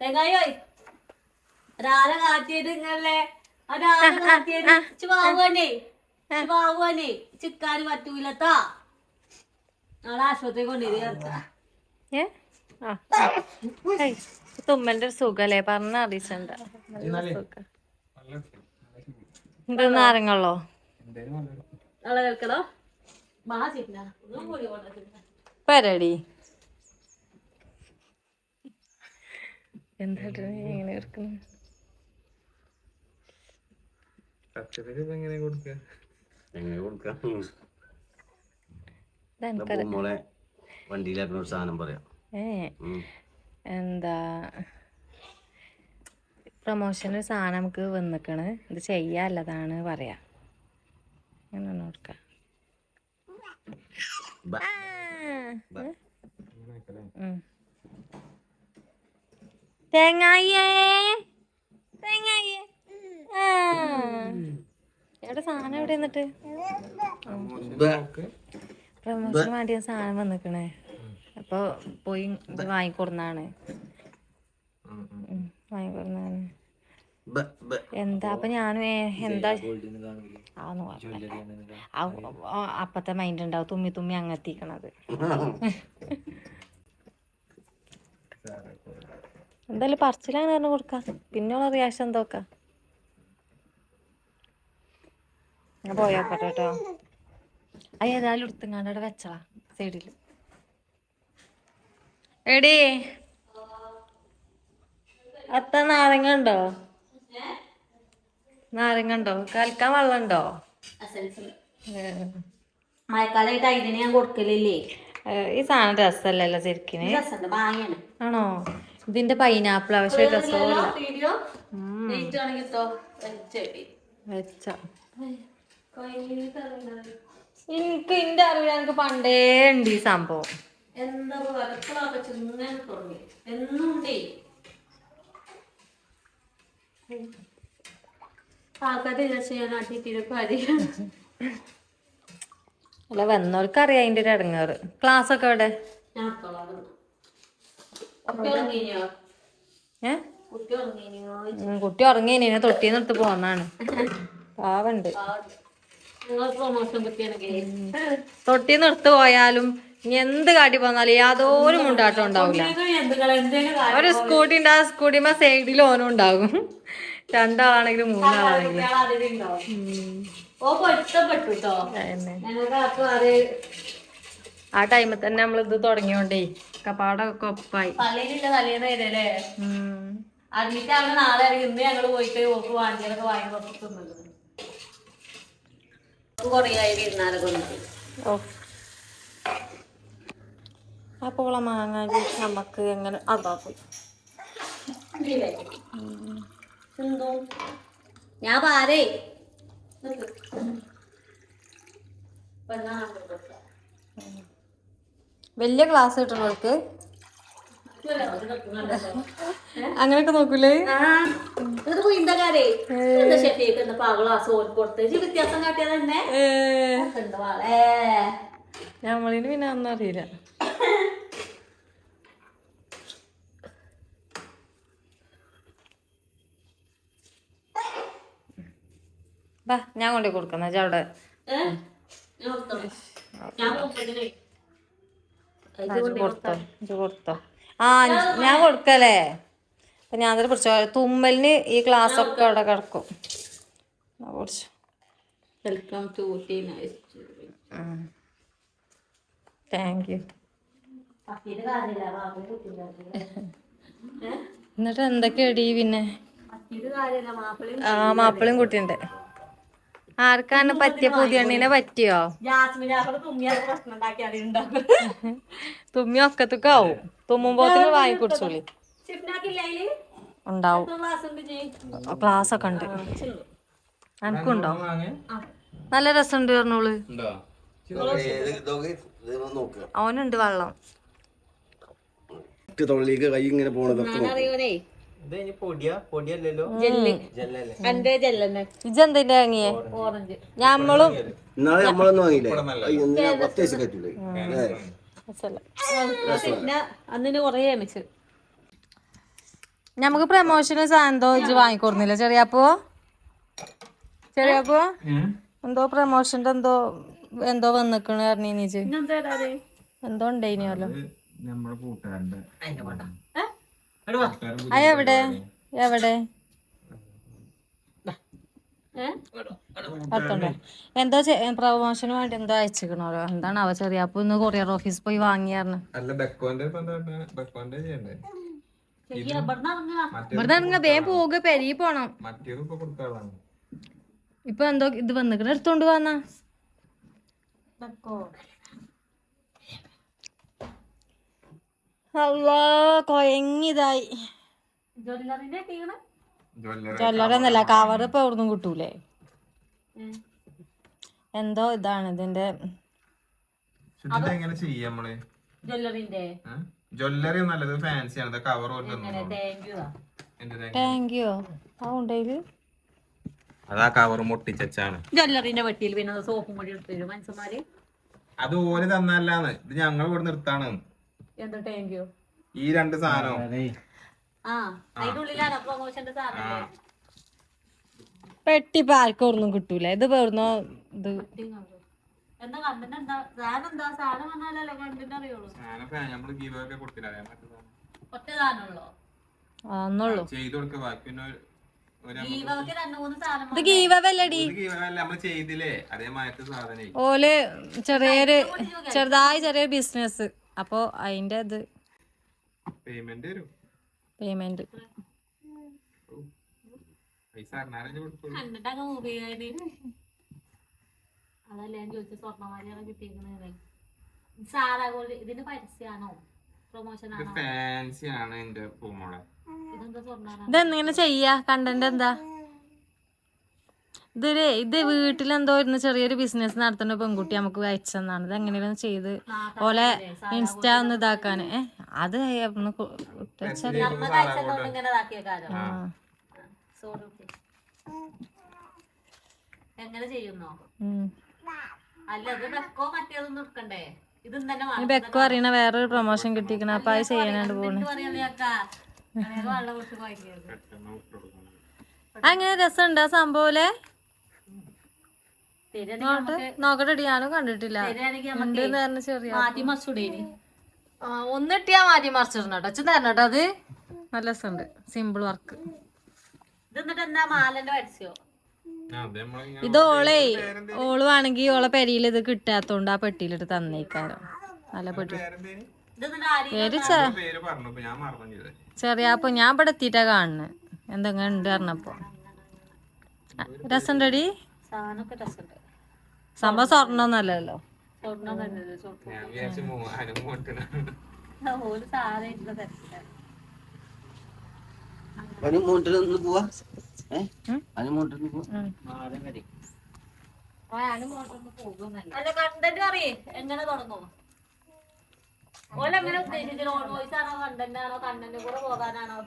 തേങ്ങായോയ് രാവിലെ കാറ്റിയത് ഇങ്ങനല്ലേ, രാവിലെ കാറ്റിയത് വാങ്ങുവാനേ ചിക്കാന് പറ്റൂലത്താ. നാളെ ആശുപത്രി കൊണ്ടുവരിക. തുമ്മന്റെ ഒരു സുഖല്ലേ പറഞ്ഞ അറിയിച്ചണ്ട. നാരങ്ങളോ കേൾക്കണോ പരടി എന്താ എങ്ങനെ എടുക്കുന്നു? വണ്ടിയിലാക്കുന്ന സാധനം പറയാം. എന്താ പ്രൊമോഷൻ സാധനം നമുക്ക് വന്നിക്കണ്, ഇത് ചെയ്യാല്ലതാണ് പറയാ. അങ്ങനെ നോക്കാം. തേങ്ങായേ തേങ്ങായേ എവിടെ സാധനം എവിടെ എന്നിട്ട് പ്രൊമോഷന് വേണ്ടിയ സാധനം വന്നിക്കണേ. അപ്പൊ പോയി ഇത് വാങ്ങിക്കൊടുന്നാണ്. വാങ്ങിക്കൊടുന്നാണ്. എന്താ അപ്പൊ ഞാനും എന്താ അപ്പത്തെ മൈൻഡ് ഉണ്ടാവും, തുമ്മി തുമ്മി അങ്ങെത്തിക്കണത്. എന്തായാലും പറച്ചിലാണ് പറഞ്ഞു കൊടുക്കാം, പിന്നെയുള്ള റിയാക്ഷൻ എന്തോക്ക. ഞാൻ പോയോക്കട്ടെ കേട്ടോ. അത് ഏതായാലും എടുത്തുങ്ങാണ്ട് അവിടെ വെച്ചളാ സൈഡിൽ. എടീ അത്ത നാരങ്ങ ഉണ്ടോ? നാരങ്ങ ഉണ്ടോ? കലക്കാൻ വെള്ളം ഉണ്ടോ? മഴക്കാലമായിട്ട് അതിന് ഞാൻ കൊടുക്കലില്ലേ. ഈ സാധനം രസമല്ലല്ലോ ശരിക്കും. ആണോ? ഇതിന്റെ പൈനാപ്പിൾ ആവശ്യം രസമില്ല. വെച്ച എനിക്ക് എന്റെ അറിവിൽ എനിക്ക് പണ്ടേ ഉണ്ട് ഈ സംഭവം. എന്താ എന്നുണ്ടേ അല്ല വന്നവർക്ക് അറിയാം അതിന്റെ ഒരു ഇടങ്ങാറ്. ക്ലാസ് ഒക്കെ എവിടെ? കുട്ടി ഉറങ്ങിയേനെ, തൊട്ടിന്ന് എടുത്ത് പോന്നാണ്. പാവണ്ട്. തൊട്ടിന്ന് എടുത്ത് പോയാലും ഇനി എന്ത് കാട്ടി പോന്നാലും യാതൊരു മുണ്ടാട്ടം ഉണ്ടാവില്ല. ഒരു സ്കൂട്ടി ഉണ്ട്, ആ സ്കൂട്ടിമ്മ സൈഡിൽ ഓനും ഉണ്ടാകും. രണ്ടാളാണെങ്കിലും മൂന്നാളാണെങ്കിലും. ആ ടൈമിൽ തന്നെ നമ്മൾ ഇത് തുടങ്ങിയോണ്ടേ കപ്പാടൊക്കെ ഒപ്പായി. അഡ്മിറ്റ് ആവുന്ന നാളെ ഇന്ന് ഞങ്ങള് പോയിട്ട് ഓക്ക് വാങ്ങിയൊക്കെ വാങ്ങി കൊടുത്തിട്ടുണ്ട്. അപ്പോൾ മാങ്ങ നമുക്ക് എങ്ങനെ അതാ പോയി ഞാൻ പാരേ വലിയ ക്ലാസ് കിട്ടുന്നവർക്ക് അങ്ങനെയൊക്കെ നോക്കൂലേ? നമ്മളിന് പിന്നെ ഒന്നും അറിയില്ല. ബാ ഞാൻ കൊണ്ടു കൊടുക്കുന്ന അവിടെ കൊടുത്തോ. ആ ഞാൻ കൊടുക്കല്ലേ. അപ്പൊ ഞാൻ അതിൽ പിടിച്ചോ. തുമ്മലിന് ഈ ക്ലാസ് ഒക്കെ അവിടെ കിടക്കും. Welcome to thank you. എന്നിട്ട് എന്തൊക്കെയാടി പിന്നെ? ആ മാപ്പിളയും കുട്ടിയുണ്ട്. ആർക്കാണ് പറ്റിയ പുതിയണ്ണിനെ പറ്റിയോ? തുമ്മി ഒക്കത്തൊക്കാവും. തുമ്മുമ്പോത്തിന് വാങ്ങിക്കുടിച്ചോളി. ഉണ്ടാവും. ക്ലാസ് ഒക്കെ ഉണ്ട്. എനിക്കുണ്ടോ? നല്ല രസമുണ്ട് പറഞ്ഞോള്. അവനുണ്ട് വെള്ളം. തൊള്ളിക്ക് കൈ ഇങ്ങനെ പോണതൊക്കെ ഇജെന്തിന്റെ വാങ്ങിയേ? ഞമ്മളും ഇന്നാളെ നമ്മളൊന്നും വാങ്ങിയില്ലേ? 10 പൈസ കറ്റൂലേ? അന്നിന് കൊറേ അമിച്ച് ഞമ്മക്ക് പ്രമോഷന് എന്തോ ഇജ്ജ് വാങ്ങിക്കൊടുന്നില്ല ചെറിയപ്പോ? എന്തോ പ്രമോഷന്റെ എന്തോ വന്നിക്കണ് പറഞ്ഞീനിജ്. എന്തോ ഉണ്ടായിനല്ലോ. എവിടെ എവിടെ അടുത്തുണ്ടോ? എന്തോ പ്രമോഷന് വേണ്ടി എന്തോ അയച്ചിക്കണല്ലോ. എന്താണ് അവ ചെറിയപ്പോ ഇന്ന് കൊറിയർ ഓഫീസിൽ പോയി വാങ്ങിയാർന്ന്. ഇവിടെ ഇറങ്ങ വേഗം പോവുക, പെരിയിൽ പോണം. ഇപ്പൊ എന്തോ ഇത് വന്നിക്കണ എടുത്തോണ്ട് വന്നാ. അല്ലാ കൊയങ്ങിതായി. ജ്വല്ലറിന്നല്ല, കവർ ഇപ്പൊ എവിടുന്നും കിട്ടൂലേ. എന്തോ ഇതാണ് ഇതിന്റെ ജ്വല്ലറി നല്ലത്, ഫാൻസി ആണ്. Cover thank you. അതുണ്ടേല് അതാ കവർ മുട്ടിച്ചാണ്. ജ്വല്ലറിന്റെ വട്ടിയിൽ പിന്നെ സോപ്പും കൂടി എടുത്തു മനുഷ്യന്മാര്. അത് ഓല് തന്നല്ലാന്ന്, ഇത് ഞങ്ങൾ ഇവിടെ നിർത്താണ്. എന്താ താങ്ക്യൂ? ഈ 2 സാധനം പെട്ടി പാർക്കൊന്നും കിട്ടൂല. ഇത് വേർന്നോ ഇത് ആന്നുള്ളൂ. ഇത് ഗീവല്ലടി. ഓല് ചെറുതായി ബിസിനസ്. അപ്പൊ അതിന്റെ ഇത് പേയ്മെന്റ് അതല്ല ഞാൻ ചോദിച്ച സ്വർണ്ണമാലയാണ് കിട്ടിയിരിക്കുന്നത്. ഇതിന് പരസ്യാണോ പ്രൊമോഷൻ ഫാൻസി ആണ് എന്റെ പൂമോളെ. ഇതെങ്ങനെ ചെയ്യാ? കണ്ടന്റ് എന്താ? ഇത് വീട്ടിലെന്തോ ഇരുന്ന് ചെറിയൊരു ബിസിനസ് നടത്തുന്ന പെൺകുട്ടി നമുക്ക് അയച്ചെന്നാണ്. ഇത് എങ്ങനെയും ചെയ്ത് ഓലെ ഇൻസ്റ്റ ഒന്ന് ഇതാക്കാന്. അത് എങ്ങനെ ചെയ്യുന്നോ? അല്ല ഇത് ബെക്കോ മറ്റേതൊന്നും എടുക്കണ്ടേ? ഇതും തന്നെ ബെക്കോ അറിയണ വേറൊരു പ്രൊമോഷൻ കിട്ടിക്കണ. അപ്പൊ അത് ചെയ്യാനായിട്ട് പോണു. അങ്ങനെ രസമുണ്ട് ആ സംഭവല്ലേ? നോക്കട്ടെ, ഞാനും കണ്ടിട്ടില്ല. ഒന്നിട്ടിയാ മാറ്റി മറിച്ചിടണം കേട്ടോ. അച്ഛൻ തരണം കേട്ടോ. അത് നല്ല രസമുണ്ട്. Simple work. ഇത് ഓള് വേണമെങ്കിൽ ഓളെ പെരിയിൽ ഇത് കിട്ടാത്തോണ്ട് ആ പെട്ടിയിലിട്ട് തന്നേക്കാരോ. നല്ല പെട്ടി പേര് ചെറിയപ്പോ ഞാൻ ഇവിടെ എത്തിയിട്ടാ കാണുന്നത്. എന്തെങ്കിലും ഉണ്ട് പറഞ്ഞപ്പോ. രസമുണ്ടടി സംഭവം. സ്വർണ്ണൊന്നല്ലല്ലോ. പോവാ. എങ്ങനെ തുടങ്ങും? ഓലെങ്ങനെ ഉദ്ദേശിച്ചത്? ഓൺ വോയിസ് ആണോ, കണ്ടന്റ് ആണോ, കണ്ടന്റ് കൂടെ പോകാനാണോ?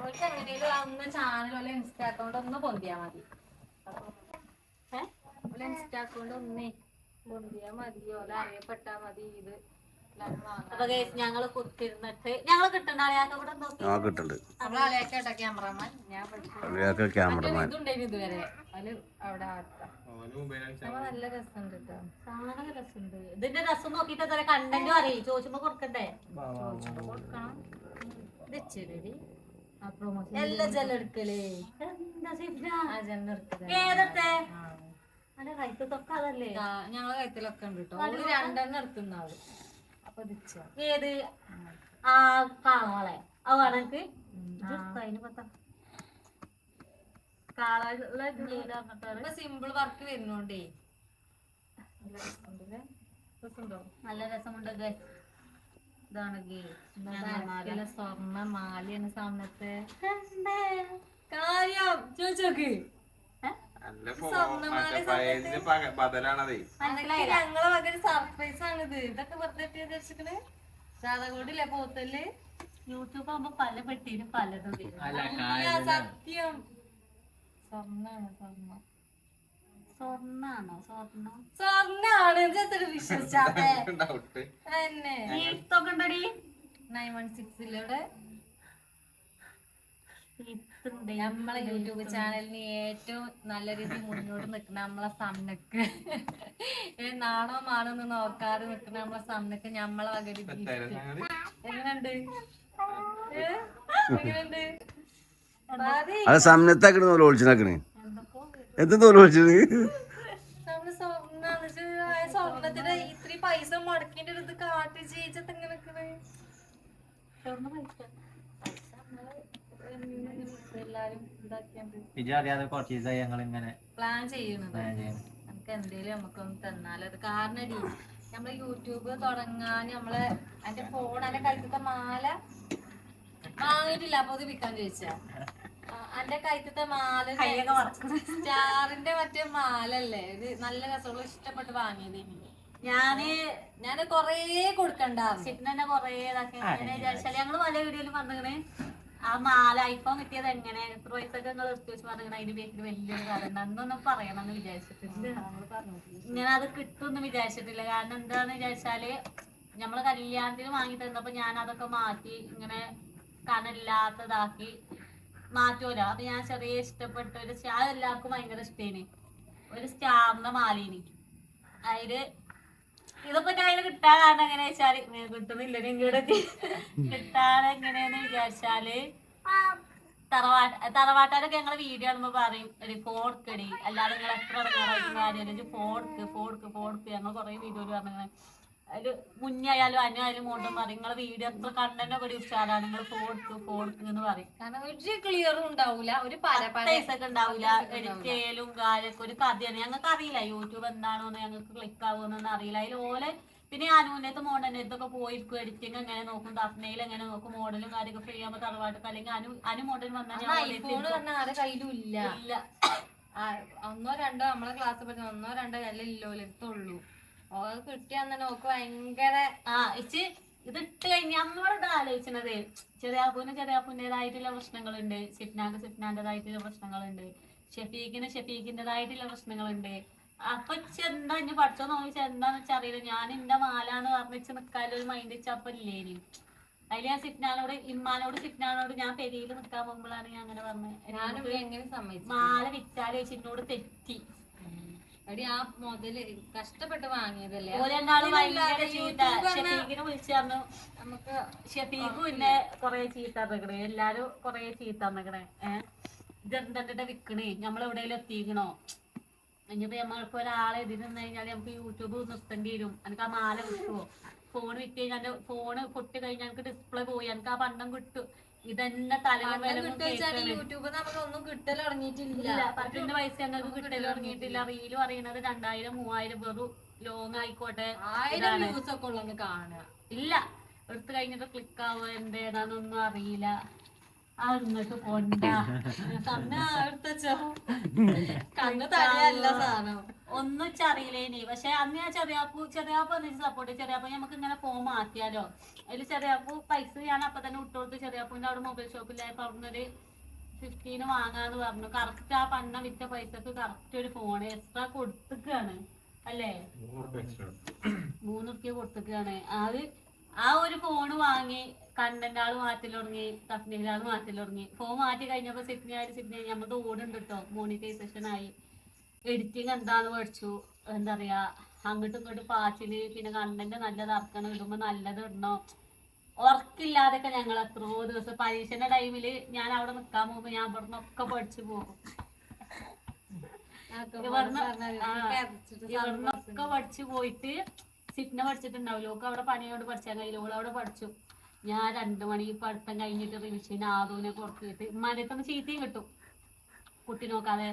ഓൾക്ക് എങ്ങനെയും അന്ന് ചാനൽ പോലെ ഇൻസ്റ്റ അക്കൗണ്ട് ഒന്ന് പൊന്തിയാ മതി. ഇൻസ്റ്റ അക്കൗണ്ട് ഒന്നേ പൊന്തിയാ മതി. ഓല അറിയപ്പെട്ടാ മതി. ഇത് അപ്പൊ ഞങ്ങള് കുത്തിരുന്നിട്ട് ഞങ്ങള് കിട്ടണ്ട ആളെയൊക്കെ ഇവിടെ നമ്മളെ ക്യാമറമാൻ. ഞാൻ ഇതുണ്ടായിരുന്നു ഇതുവരെ. അതില് അവിടെ നല്ല രസമുണ്ട് കേട്ടോ. സാധനം രസമുണ്ട്. ഇതിന്റെ രസം നോക്കിട്ട് എത്ര കണ്ടന്റും അറിയും. ചോദിച്ചുമ്പോ കൊടുക്കണ്ടേ? കൊടുക്കണം. എല്ലാ ജല്ലെടുക്കലേ. ഏതത്തെ അല്ല കൈത്തൊക്കെ അതല്ലേ? ഞങ്ങളെ കൈത്തിലൊക്കെ ഉണ്ട് കേട്ടോ. 2 എടുത്തുണ്ടാവും. അപ്പൊ ഏത് ആ കാണോളെ അത് വേണം എനിക്ക്. കാളകളെ ജീവിതം അങ്ങനത്തെ സിമ്പിൾ വർക്ക് വരുന്നോണ്ടേ നല്ല രസമുണ്ട് guys. ഇതാണ് ബാക്കിലെ സ്വർണ്ണ മാലയാണ് സാമനത്തെ കാര്യം ചോദിച്ചോക്ക് ബദലാണതേ. ഞങ്ങളെ വക സർപ്രൈസ് ആണിത്. ഇതൊക്കെ വെറുതെ വിചാരിച്ചിക്കണ് ശാതകോടില്ലേ പോത്തല്ലേ യൂട്യൂബ് ആകുമ്പോ പല പെട്ടിയിലും പലതും വരും. സത്യം സ്വർണ്ണാണ് സ്വർണ്ണം സ്വർണ്ണാണോ സ്വർണ്ണം സ്വർണ്ണാണ് ഇതൊരു വിശ്വസിച്ചാത്തെ ഡൗട്ട്. തന്നെ ഇതൊക്കെ ഉണ്ടടി 916 ഇവിടെ ഇതുണ്ട്. നമ്മളെ യൂട്യൂബ് ചാനലിന് ഏറ്റവും നല്ല രീതിയിൽ മുന്നോട്ട് നിൽക്കുന്ന നമ്മളെ സമ്മക്ക് നാണോ മാണോന്ന് നോക്കാതെ നിൽക്കുന്ന നമ്മളെ സമ്മക്ക് നമ്മളെ വകടി എങ്ങനെയുണ്ട് എങ്ങനെയുണ്ട് അത് സമയത്താക്കണ തോല് ഒളിച്ചിനാക്കണ് എന്താ തോല് ഒളിച്ചത് നമ്മള് സ്വർണ്ണത്തിന്റെ ഇത്രയും പൈസ മുടക്കിന്റെ ഒരു ഇത് കാട്ടി ചെയ്യിച്ചത് എങ്ങനെ നിക്കണ് എല്ലാരും ഇതാക്കിയാണ്ട് വിജയ അറിയാതെ കുറച്ച് ദിവസമായി ഞങ്ങൾ ഇങ്ങനെ പ്ലാൻ ചെയ്യണത് നമുക്ക് എന്തേലും നമുക്കൊന്ന് തന്നാലത് കാരണടി നമ്മള് യൂട്യൂബ് തുടങ്ങാൻ നമ്മള് എന്റെ ഫോൺ എന്റെ കഴുത്തത്തെ മാല വാങ്ങിയിട്ടില്ല അപ്പൊ അത് വിൽക്കാൻ ചോദിച്ചാ എന്റെ കഴുത്തത്തെ മാല സ്റ്റാറിന്റെ മറ്റേ മാലല്ലേ ഇത് നല്ല രസമുള്ള ഇഷ്ടപ്പെട്ട് വാങ്ങിയത് ഞാൻ കൊറേ കൊടുക്കണ്ട ചിക്കനെ കൊറേ ഇതാക്കി വിചാരിച്ചാല് ഞങ്ങള് പല വീഡിയോയിലും പറഞ്ഞേ ആ മാല ഐഫോൺ കിട്ടിയത് എങ്ങനെ എത്ര പൈസ ഒക്കെ നിങ്ങൾ എടുത്തു വെച്ച് പറഞ്ഞ അതിന്റെ പേരിൽ വലിയൊരു കഥ ഉണ്ട് അന്നൊന്നും പറയണമെന്ന് വിചാരിച്ചിട്ടില്ല ഇങ്ങനെ അത് കിട്ടുമെന്ന് വിചാരിച്ചിട്ടില്ല കാരണം എന്താന്ന് വിചാരിച്ചാല് നമ്മള് കല്യാണത്തിന് വാങ്ങി തന്നപ്പോ ഞാൻ അതൊക്കെ മാറ്റി ഇങ്ങനെ കനല്ലാത്തതാക്കി മാറ്റുമല്ലോ അപ്പൊ ഞാൻ ചെറിയ ഇഷ്ടപ്പെട്ട ഒരു സ്റ്റാർ എല്ലാവർക്കും ഭയങ്കര ഇഷ്ടേന് ഒരു സ്റ്റാറിന്റെ മാലേനി അതില് ഇതൊക്കെ കയ്യിൽ കിട്ടാതാണ് എങ്ങനെ വെച്ചാല് കിട്ടുന്നില്ല നിങ്ങളുടെ കിട്ടാതെ എങ്ങനെയാന്ന് വിചാരിച്ചാല് തറവാട്ടാരൊക്കെ ഞങ്ങള് വീഡിയോ കാണുമ്പോ പറയും ഒരു ഫോർക്കടി അല്ലാതെ നിങ്ങൾ എത്ര ഇറങ്ങാറായിട്ടും കാര്യമില്ല ഫോർക്ക് ഞങ്ങൾ കുറെ വീഡിയോയില് പറഞ്ഞങ്ങനെ അതില് മുന്നായാലും അനുയായാലും മോണ്ടും പറയും നിങ്ങളെ വീഡിയോ എത്ര കണ്ടന്റ് ഒക്കെ ഉഷാറാണ് നിങ്ങൾ ഫോർക്ക് എന്ന് പറയും കാരണം ഒരു ക്ലിയറും ഉണ്ടാവൂല ഒരു പൈസൊക്കെ ഉണ്ടാവില്ല എഡിറ്റ് ചെയ്യലും കാര്യമൊക്കെ ഒരു കഥയാണ് ഞങ്ങൾക്ക് അറിയില്ല യൂട്യൂബ് എന്താണോന്ന് ഞങ്ങൾക്ക് ക്ലിക്ക് ആവുമെന്നൊന്നും അറിയില്ല അതിൽ ഓലെ പിന്നെ അനുവിനത്തെ മോഡലിനൊക്കെ പോയിരിക്കും എഡിറ്റിംഗ് എങ്ങനെ നോക്കും തഫ്നയിൽ എങ്ങനെ നോക്കും മോഡലും കാര്യമൊക്കെ ഫ്രീ ആകുമ്പോൾ തറവാട്ട് അല്ലെങ്കിൽ അനു മോഡൽ വന്നാൽ ആരുടെ കയ്യിലും ഇല്ല ഒന്നോ രണ്ടോ നമ്മളെ ക്ലാസ് പഠിച്ച ഒന്നോ രണ്ടോ വില ഇല്ലോലെടുത്തുള്ളൂ അത് കിട്ടിയാന്ന് നോക്ക് ഭയങ്കര ഇതിട്ട് കഴിഞ്ഞാൽ നമ്മളോട് ആലോചിച്ചത് ചെറിയാപ്പൂൻ്റെതായിട്ടുള്ള പ്രശ്നങ്ങളുണ്ട് സിഫ്നാൻ്റെതായിട്ടുള്ള പ്രശ്നങ്ങളുണ്ട് ഷെഫീഖിൻ്റെതായിട്ടുള്ള പ്രശ്നങ്ങളുണ്ട് അപ്പൊ എന്താ ഇനി പഠിച്ചോന്ന് ചോദിച്ചാൽ എന്താന്ന് വെച്ചാൽ അറിയില്ല ഞാൻ എന്റെ മാലാന്ന് പറഞ്ഞിച്ച് നിക്കാലൊരു മൈൻഡ് വെച്ചപ്പോ ഇല്ലേനി അതിൽ ഞാൻ സിഫ്നാനോട് ഞാൻ പെരിയിൽ നിക്കാൻ പോകുമ്പോഴാണ് ഞാൻ അങ്ങനെ പറഞ്ഞത് മാല വിറ്റാല് വെച്ചിട്ടോട് തെറ്റി എടി ആ മുതല് കഷ്ടപ്പെട്ട് വാങ്ങിയതല്ലേ ഷെഫീഖിനെ വിളിച്ചു പറഞ്ഞു നമുക്ക് ഷെഫീഖ് പിന്നെ കൊറേ ചീത്ത പറഞ്ഞേ എല്ലാരും കൊറേ ചീത്ത പറഞ്ഞേ ഇതെന്താ വിക്കണേ നമ്മളെവിടെയെങ്കിലും എത്തിക്കണോ ഇനിയിപ്പോ നമ്മൾക്ക് ഒരാളെ എതിര് നിന്ന് കഴിഞ്ഞാൽ നമുക്ക് യൂട്യൂബ് നിർത്തേണ്ടി വരും എനിക്ക് ആ മാല കിട്ടുമോ ഫോൺ വിറ്റ് കഴിഞ്ഞാൽ ഫോണ് പൊട്ടി കഴിഞ്ഞാൽ എനിക്ക് ഡിസ്പ്ലേ പോയി എനിക്ക് ആ പണ്ടം കിട്ടും ഇതന്നെ യൂട്യൂബ് നമുക്ക് ഒന്നും കിട്ടൽ തുടങ്ങിയിട്ടില്ല 10 പൈസ ഞങ്ങൾക്ക് കിട്ടൽ തുടങ്ങിയിട്ടില്ല റീല് പറയുന്നത് 2000-3000 വെറും ലോങ് ആയിക്കോട്ടെ 1000 വ്യൂസ് ഒക്കെ ഉള്ളൊന്ന് കാണുക ഇല്ല എടുത്ത് കഴിഞ്ഞിട്ട് ക്ലിക്ക് ആവുക എന്തേതാന്നൊന്നും അറിയില്ല അങ്ങോട്ട് കൊണ്ട ഒന്നും അറിയില്ലേനി പക്ഷെ അന്ന് ഞാൻ ചെറിയാപ്പു എന്നിട്ട് സപ്പോർട്ട് ചെറിയാപ്പു നമുക്ക് ഇങ്ങനെ ഫോൺ മാറ്റിയാലോ അതിൽ ചെറിയാപ്പു പൈസ ഞാൻ അപ്പൊ തന്നെ വിട്ടുകൊടുത്ത് ചെറിയാപ്പൂന്റെ അവിടെ മൊബൈൽ ഷോപ്പിലായി പറഞ്ഞൊരു 15 വാങ്ങാന്ന് പറഞ്ഞു കറക്റ്റ് ആ പണം വിറ്റ പൈസക്ക് കറക്റ്റ് ഒരു ഫോൺ എക്സ്ട്രാ കൊടുത്തിക്കാണ് അല്ലേ 3 റുപ്യ കൊടുത്തിക്കാണ് അത് ആ ഒരു ഫോണ് വാങ്ങി കണ്ടന്റ് ആള് മാറ്റൽ തുടങ്ങി തഫ്നീലാള് മാറ്റൽ തുടങ്ങി ഫോൺ മാറ്റി കഴിഞ്ഞപ്പോ സിഗ്നി നമ്മുടെ ഓടുണ്ട് കേട്ടോ മോണിറ്റൈസേഷൻ ആയി എഡിറ്റിങ് എന്താന്ന് പഠിച്ചു എന്താ പറയാ അങ്ങോട്ടും ഇങ്ങോട്ടും പാച്ചില് പിന്നെ കണ്ടന്റ് നല്ലത് ഇറക്കണം ഇടുമ്പോ നല്ലത് ഇടണോ ഉറക്കില്ലാതൊക്കെ ഞങ്ങൾ എത്രയോ ദിവസം പരീക്ഷന്റെ ടൈമില് ഞാൻ അവിടെ നിക്കാൻ പോകുമ്പോ ഞാൻ ഇവിടുന്നൊക്കെ പഠിച്ചു പോകും ഇവിടുന്നൊക്കെ പഠിച്ചു പോയിട്ട് സിഗ്ന പഠിച്ചിട്ടുണ്ടാവില്ല ഓക്ക് അവിടെ പണിയോട് പഠിച്ചാൽ കഴിയില്ല ഓൾ അവിടെ പഠിച്ചു ഞാൻ 2 മണി പഠിത്തം കഴിഞ്ഞിട്ട് റിവിഷൻ ആദൂനെ കൊടുത്തിട്ട് ഉമ്മാൻ്റെ അടുത്ത് ചീത്തയും കിട്ടും കുട്ടി നോക്കാതെ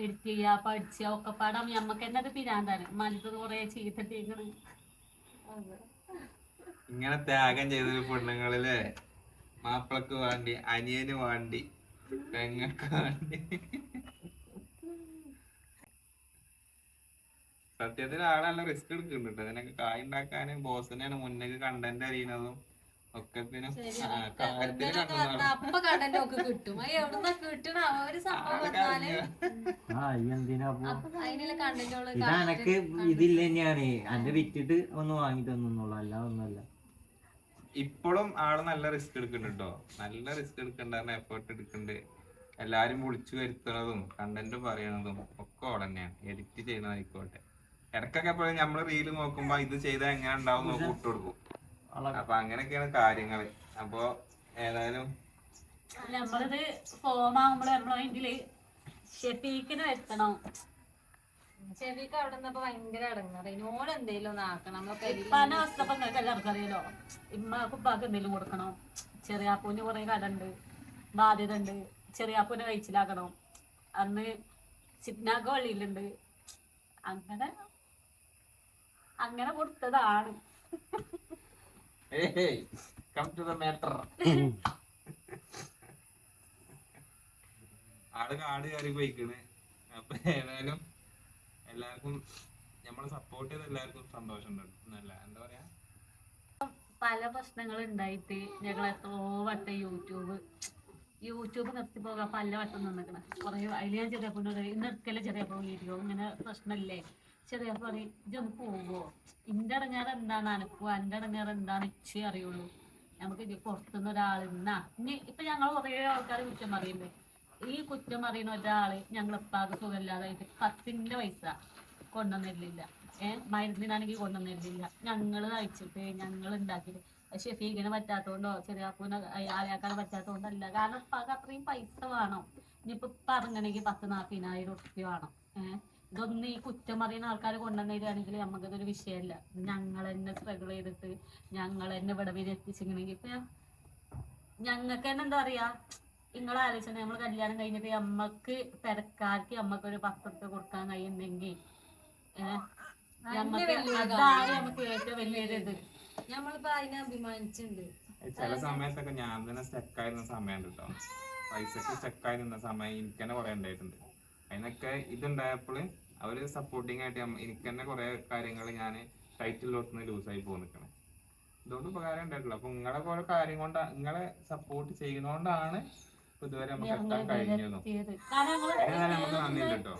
എഡിറ്റ് ചെയ്യുക പഠിക്കുക ഒക്കെ പാടാം ഞമ്മക്ക് തന്നെ അത് പിരാന്താണ് മനസ്സിൽ കുറെ ചീത്തട്ടിരിക്കണ്. ഇങ്ങനെ ത്യാഗം ചെയ്തൊരു പെണ്ണുങ്ങളിലെ മാപ്പിളക്ക് വേണ്ടി, അനിയന് വേണ്ടി, പെങ്ങൾക്ക് വേണ്ടി. സത്യത്തിൽ ആളെ നല്ല റിസ്ക് എടുക്കുന്നുണ്ട് അതിനൊക്കെ കായ് ഉണ്ടാക്കാനും ബോസിനെയാണ് മുന്നേക്ക് കണ്ടന്റ് അറിയുന്നതും ഒക്കത്തിനും കാര്യത്തിന് അപ്പൊ കണ്ടന്റ് ഒക്കെ കിട്ടും. അത് എവിടുന്ന കിട്ടണ ഒരു സംഭവം വന്നാല് അപ്പൊ അതിനുള്ള കണ്ടന്റുകള് ഇതെനക്ക് ഇതില്ല തന്നെയാണ് എന്റെ വിറ്റിട്ട് ഒന്ന് വാങ്ങി തന്നുള്ളൂ, അല്ല ഒന്നുമല്ല. ഇപ്പോഴും ആള് നല്ല റിസ്ക് എടുക്കുന്നുണ്ട് കേട്ടോ, നല്ല റിസ്ക് എടുക്കണ്ട, എഫേർട്ട് എടുക്കുന്നുണ്ട്. എല്ലാരും വിളിച്ചു വരുത്തുന്നതും കണ്ടന്റ് പറയണതും ഒക്കെ ഓൾ തന്നെയാണ്. എഡിറ്റ് ചെയ്യുന്നതായിക്കോട്ടെ, ഇടക്കൊക്കെ എപ്പോഴും നമ്മള് റീല് നോക്കുമ്പോ ഇത് ചെയ്താൽ എങ്ങനെ ഉണ്ടാവും നോക്കി വിട്ടു കൊടുക്കും. അപ്പൊ അങ്ങനെയൊക്കെയാണ് കാര്യങ്ങള്. അപ്പൊ ഏതായാലും നമ്മളിത് ഫോം ആകുമ്പോൾ നമ്മളതില് ഷെഫീക്കിന് വരുത്തണം. ചെവിക്ക് അവിടെ നിന്നപ്പോ ഭയങ്കര അടങ്ങാറ്. ഇതിനോട് എന്തേലും ഒന്ന് ആക്കണം. നമ്മളെ ഇപ്പാന്റെ അവസ്ഥ ഇപ്പൊ നിങ്ങൾക്ക് എല്ലാവർക്കും അറിയാലോ. ഇമ്മക്ക് ഉപ്പാക്ക് എന്തെങ്കിലും കൊടുക്കണം. ചെറിയാപ്പൂന് കുറെ കടണ്ട്, ബാധ്യത ഉണ്ട്. ചെറിയാപ്പൂനെ കഴിച്ചിലാക്കണം. അന്ന് ചിപ്നാക്ക് വള്ളിയിലുണ്ട്. അങ്ങനെ അങ്ങനെ കൊടുത്തതാണ്. Come to the matter. ആള് കാട് കയറി പോയിക്കണ്. അപ്പൊ ഏതായാലും എല്ലാവർക്കും നമ്മള് സപ്പോർട്ട് ചെയ്ത എല്ലാവർക്കും സന്തോഷം ഉണ്ടല്ല, എന്താ പറയാ. പല പ്രശ്നങ്ങൾ ഉണ്ടായിട്ട് ഞങ്ങൾ എത്രയോ വട്ടം യൂട്യൂബ് നിർത്തി പോകാൻ പല വട്ടം നിന്നിക്കണ കുറെ. അതിൽ ഞാൻ ചെറിയപ്പോനോട് നിർക്കല്ലേ ചെറിയപ്പോ വീഡിയോ ഇങ്ങനെ പ്രശ്നമില്ലേ, ചെറിയപ്പോ പറയും ഇതൊന്ന് പോവോ, ഇന്റെ ഇടങ്ങാറ് എന്താണ് അനക്കോ, എന്റെ ഇടങ്ങാറ് എന്താണ് ഇച്ചേ അറിയുള്ളൂ. നമുക്ക് ഇത് പുറത്തുനിന്ന് ഒരാൾ ഇനി ഇപ്പൊ ഞങ്ങൾ കുറെ ആൾക്കാർ കുറ്റം പറയുന്നുണ്ട്. ഈ കുറ്റം പറയുന്ന ഒരാള് ഞങ്ങളിപ്പാകെ സുഖമില്ലാതായിട്ട് 10 പൈസ കൊണ്ടുവന്നിരുന്നില്ല. മരുന്നിനാണെങ്കിൽ കൊണ്ടുവന്നിരുന്നില്ല. ഞങ്ങള് കഴിച്ചിട്ട് ഞങ്ങൾ ഉണ്ടാക്കിയിട്ട്. ഷെഫീഖിന് പറ്റാത്തതുകൊണ്ടോ ചെറിയാപ്പൂനെ ആയാക്കാനെ പറ്റാത്തതുകൊണ്ടല്ല. കാരണം ഇപ്പാക്ക് അത്രയും പൈസ വേണം. ഇനിയിപ്പോ പറഞ്ഞണെങ്കിൽ 10-40,000 ഉറുപ്പ്യ വേണം. ഇതൊന്നും ഈ കുറ്റം പറയുന്ന ആൾക്കാർ കൊണ്ടുവന്നിരുവാണെങ്കിൽ നമുക്കതൊരു വിഷയമല്ല. ഞങ്ങൾ തന്നെ സ്ട്രഗിൾ ചെയ്തിട്ട് ഞങ്ങൾ തന്നെ ഇവിടെ വരെ എത്തിച്ചിങ്ങനെങ്കിൽ ഇപ്പൊ ഞങ്ങൾക്ക് തന്നെ എന്താ പറയാ, നിങ്ങളെ ആലോചന നമ്മൾ കല്യാണം കഴിഞ്ഞിട്ട് നമ്മക്ക് പെരക്കാർക്ക് നമ്മക്കൊരു 10 ഉറുപ്പ്യ കൊടുക്കാൻ കഴിയുന്നെങ്കിൽ അതാണ് നമുക്ക് ഏറ്റവും വലിയൊരു ഇത്. നമ്മളിപ്പോ അതിനെ അഭിമാനിച്ചിട്ടുണ്ട്. ചില സമയത്തൊക്കെ ഞാൻ തന്നെ സ്റ്റക്കായിരുന്ന സമയം കേട്ടോ, പൈസക്ക് സ്റ്റക്കായി നിന്ന സമയം എനിക്ക് തന്നെ കുറെ ഉണ്ടായിട്ടുണ്ട്. അതിനൊക്കെ ഇതുണ്ടായപ്പോൾ അവര് സപ്പോർട്ടിങ് ആയിട്ട് എനിക്ക് തന്നെ കുറെ കാര്യങ്ങൾ ഞാൻ ടൈറ്റിലോട്ടുനിന്ന് ലൂസായി പോന്നിക്കണം. ഇതുകൊണ്ട് ഉപകാരം ഉണ്ടായിട്ടുള്ളൂ. അപ്പൊ നിങ്ങളെ കുറെ കാര്യം കൊണ്ട് നിങ്ങളെ സപ്പോർട്ട് ചെയ്യുന്നോണ്ടാണ് ഇതുവരെ നമുക്ക് എത്താൻ കഴിഞ്ഞതും. നമുക്ക് നന്ദിയുണ്ട് കേട്ടോ.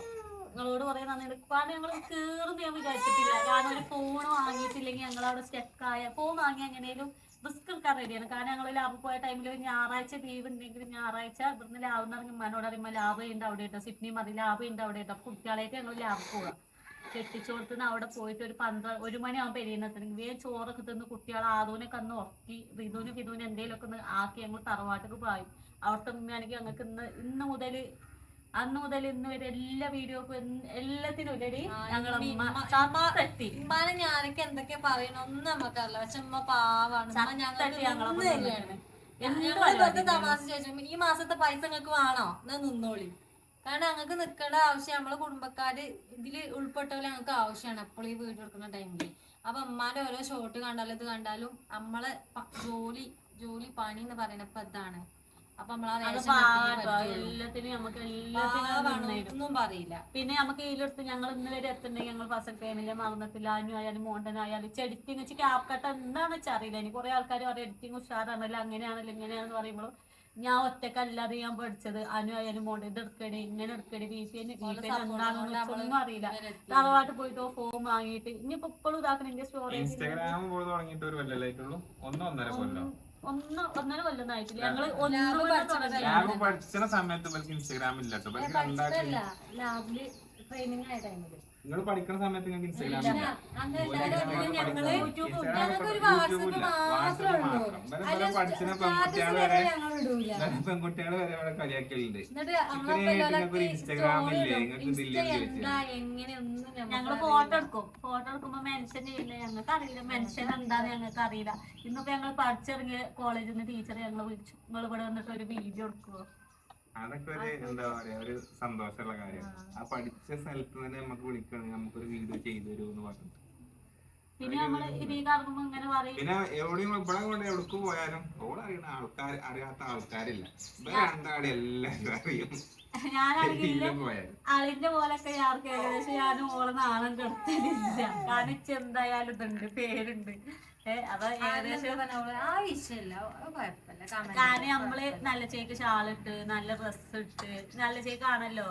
നിങ്ങളോട് പറയാൻ നന്ദിയുണ്ട്. കാരണം ഞങ്ങൾ കേറുന്ന ഞാൻ വിചാരിച്ചിട്ടില്ല. കാരണം ഒരു ഫോൺ വാങ്ങിയിട്ടില്ലെങ്കിൽ ഞങ്ങൾ അവിടെ സ്റ്റക്കായ. ഫോൺ വാങ്ങി എങ്ങനെയും റിസ്ക് എടുക്കാൻ റെഡിയാണ്. കാരണം ഞങ്ങൾ ലാബ് പോയ ടൈമിൽ ഞായറാഴ്ച ലീവ് ഉണ്ടെങ്കിൽ ഞായറാഴ്ച ഇവിടുന്ന് ലാബ് എന്ന് പറഞ്ഞാൽ ഉമ്മാനോട് അറിയുമ്പോൾ ലാബ് ഉണ്ട് അവിടെ ഇട്ടോ, സിഡ്നി മതി ലാബ് ഉണ്ട് അവിടെ ഇട്ടോ. കുട്ടികളായിട്ട് ഞങ്ങൾ ലാബ് പോവാം. കെട്ടിച്ചോടത്തുനിന്ന് അവിടെ പോയിട്ട് ഒരു 1 മണിയാകുമ്പോൾ പെരിയുന്നെത്തണെങ്കിൽ വേഗം ചോറൊക്കെ തിന്ന് കുട്ടികളെ ആദൂനൊക്കെ അന്ന് ഉറക്കി റിതുവിനും ഫിതുവിനും എന്തെങ്കിലുമൊക്കെ ഒന്ന് ആക്കി ഞങ്ങൾ തറവാട്ടിക്ക് പോയി. അവിടുത്തെ ഉമ്മയാണെങ്കിൽ ഞങ്ങൾക്ക് ഇന്ന് മുതൽ അന്ന് മുതൽ ഇന്ന് വരെ എല്ലാ വീഡിയോക്കും എല്ലാത്തിനും ഇല്ലടി ഞങ്ങളെ ഉമ്മാനെ ഞാനൊക്കെ എന്തൊക്കെ പറയണ ഒന്നും നമുക്കറിയില്ല. പക്ഷെ ഉമ്മ പാവാണ്. ഞങ്ങളെ തമാശ ചോദിച്ചു, ഈ മാസത്തെ പൈസ നിങ്ങൾക്ക് വേണോ എന്നാ നിന്നോളി. കാരണം ഞങ്ങൾക്ക് നിൽക്കേണ്ട ആവശ്യം നമ്മളെ കുടുംബക്കാര് ഇതിൽ ഉൾപ്പെട്ടവരെ ഞങ്ങൾക്ക് ആവശ്യമാണ് എപ്പോഴും ഈ വീഡിയോ എടുക്കുന്ന ടൈമില്. അപ്പൊ ഉമ്മാന്റെ ഓരോ ഷോട്ട് കണ്ടാലും ഇത് കണ്ടാലും നമ്മളെ ജോലി പണി എന്ന് പറയുന്നപ്പോ ഇതാണ്. അപ്പൊ എല്ലാത്തിനും നമുക്ക് ഒന്നും പറയില്ല. പിന്നെ നമുക്ക് ഇതിലെടുത്ത് ഞങ്ങൾ ഇന്ന് വരെ എത്തുന്നെങ്കിൽ ഞങ്ങൾ ഫസൽ ഫാമിലി മറന്നത്തില്ല. ആയാലും മോണ്ടനായാലും എഡിറ്റിംഗ് വെച്ച് ക്യാപ് കട്ട് എന്താണെന്ന് വെച്ചാൽ അറിയില്ല. എനിക്ക് കുറെ ആൾക്കാർ പറയും എഡിറ്റിംഗ് ഉഷാറാണല്ലോ അങ്ങനെയാണല്ലോ ഇങ്ങനെയാണെന്ന് പറയുമ്പോൾ ഞാൻ ഒറ്റക്കല്ലാതെ ഞാൻ പഠിച്ചത്. ആയാലും മോണ്ട ഇത് എടുക്കണേ ഇങ്ങനെ എടുക്കണേ VPN എന്താണെന്നൊന്നും അറിയില്ല. തറവാട്ട് പോയിട്ട് ഫോം വാങ്ങിയിട്ട് ഇനിയിപ്പോ ഇപ്പോഴും ഇതാക്കണം. എന്റെ സ്റ്റോറേജ് ഇൻസ്റ്റാഗ്രാം തുടങ്ങിയിട്ട് ഒരു കൊല്ലമായിട്ടുള്ളൂ, 1-1.5 കൊല്ലം. 1.5 കൊല്ലമായിട്ടില്ല. ഞങ്ങള് പഠിച്ച സമയത്ത് ഇൻസ്റ്റാഗ്രാം ഇല്ല കേട്ടോ. ലാബില് ട്രെയിനിങ് ആയ ടൈമില് നിങ്ങൾ പഠിക്കുന്ന സമയത്ത് നിങ്ങൾക്ക് ഇൻസ്റ്റാഗ്രാം ഇല്ല. പെൺകുട്ടികൾ വരെ ഇവിടെ കളിയാക്കലുണ്ട്. ഇൻസ്റ്റാഗ്രാം ഇല്ലേ നിങ്ങൾക്ക് ഇതില്ലെന്ന് ചോദിച്ചു. ഞങ്ങള് ഫോട്ടോ എടുക്കുമ്പോ മെൻഷൻ ചെയ്യില്ല. ഞങ്ങൾക്ക് അറിയില്ല മെൻഷൻ എന്താന്ന് ഞങ്ങൾക്ക് അറിയില്ല. ഇന്നിപ്പോ ഞങ്ങൾ പഠിച്ചിറങ്ങിയ കോളേജിൽ നിന്ന് ടീച്ചർ ഞങ്ങളെ വിളിച്ചു, നിങ്ങൾ ഇവിടെ വന്നിട്ട് ഒരു വീഡിയോ എടുക്കുവോ. അതൊക്കെ ഒരു എന്താ പറയാ ഒരു സന്തോഷമുള്ള കാര്യമാണ്. ആ പഠിച്ച സ്ഥലത്ത് തന്നെ നമുക്ക് വിളിക്കണമെങ്കിൽ നമുക്കൊരു വീഡിയോ ചെയ്തു തരുമെന്ന് പറഞ്ഞിട്ട്. പിന്നെ നമ്മള് ഇതിൽ കറങ്ങുമ്പോ ഇങ്ങനെ പറയും. പിന്നെ എവിടെയും ഇവിടെ കൊണ്ട് എവിടേക്ക് പോയാലും ഓളറിയുന്ന അറിയാത്ത ആൾക്കാരില്ല. ഇവിടെ രണ്ടാടെ എല്ലാവരും അറിയും. ഞാനാണെങ്കിലും അളിന്റെ പോലൊക്കെ ആർക്ക് ഏകദേശം ഞാനും ഓളെ നാണം കെടുത്തലില്ല. കാരണം എന്തായാലും ഇതുണ്ട്, പേരുണ്ട്. അപ്പൊ ഏകദേശം ആ വിഷയല്ല, കുഴപ്പമില്ല. കാരണം നമ്മള് നല്ല ചേക്ക് ഷാളിട്ട് നല്ല ഡ്രസ് ഇട്ട് നല്ല ചേക്കാണല്ലോ.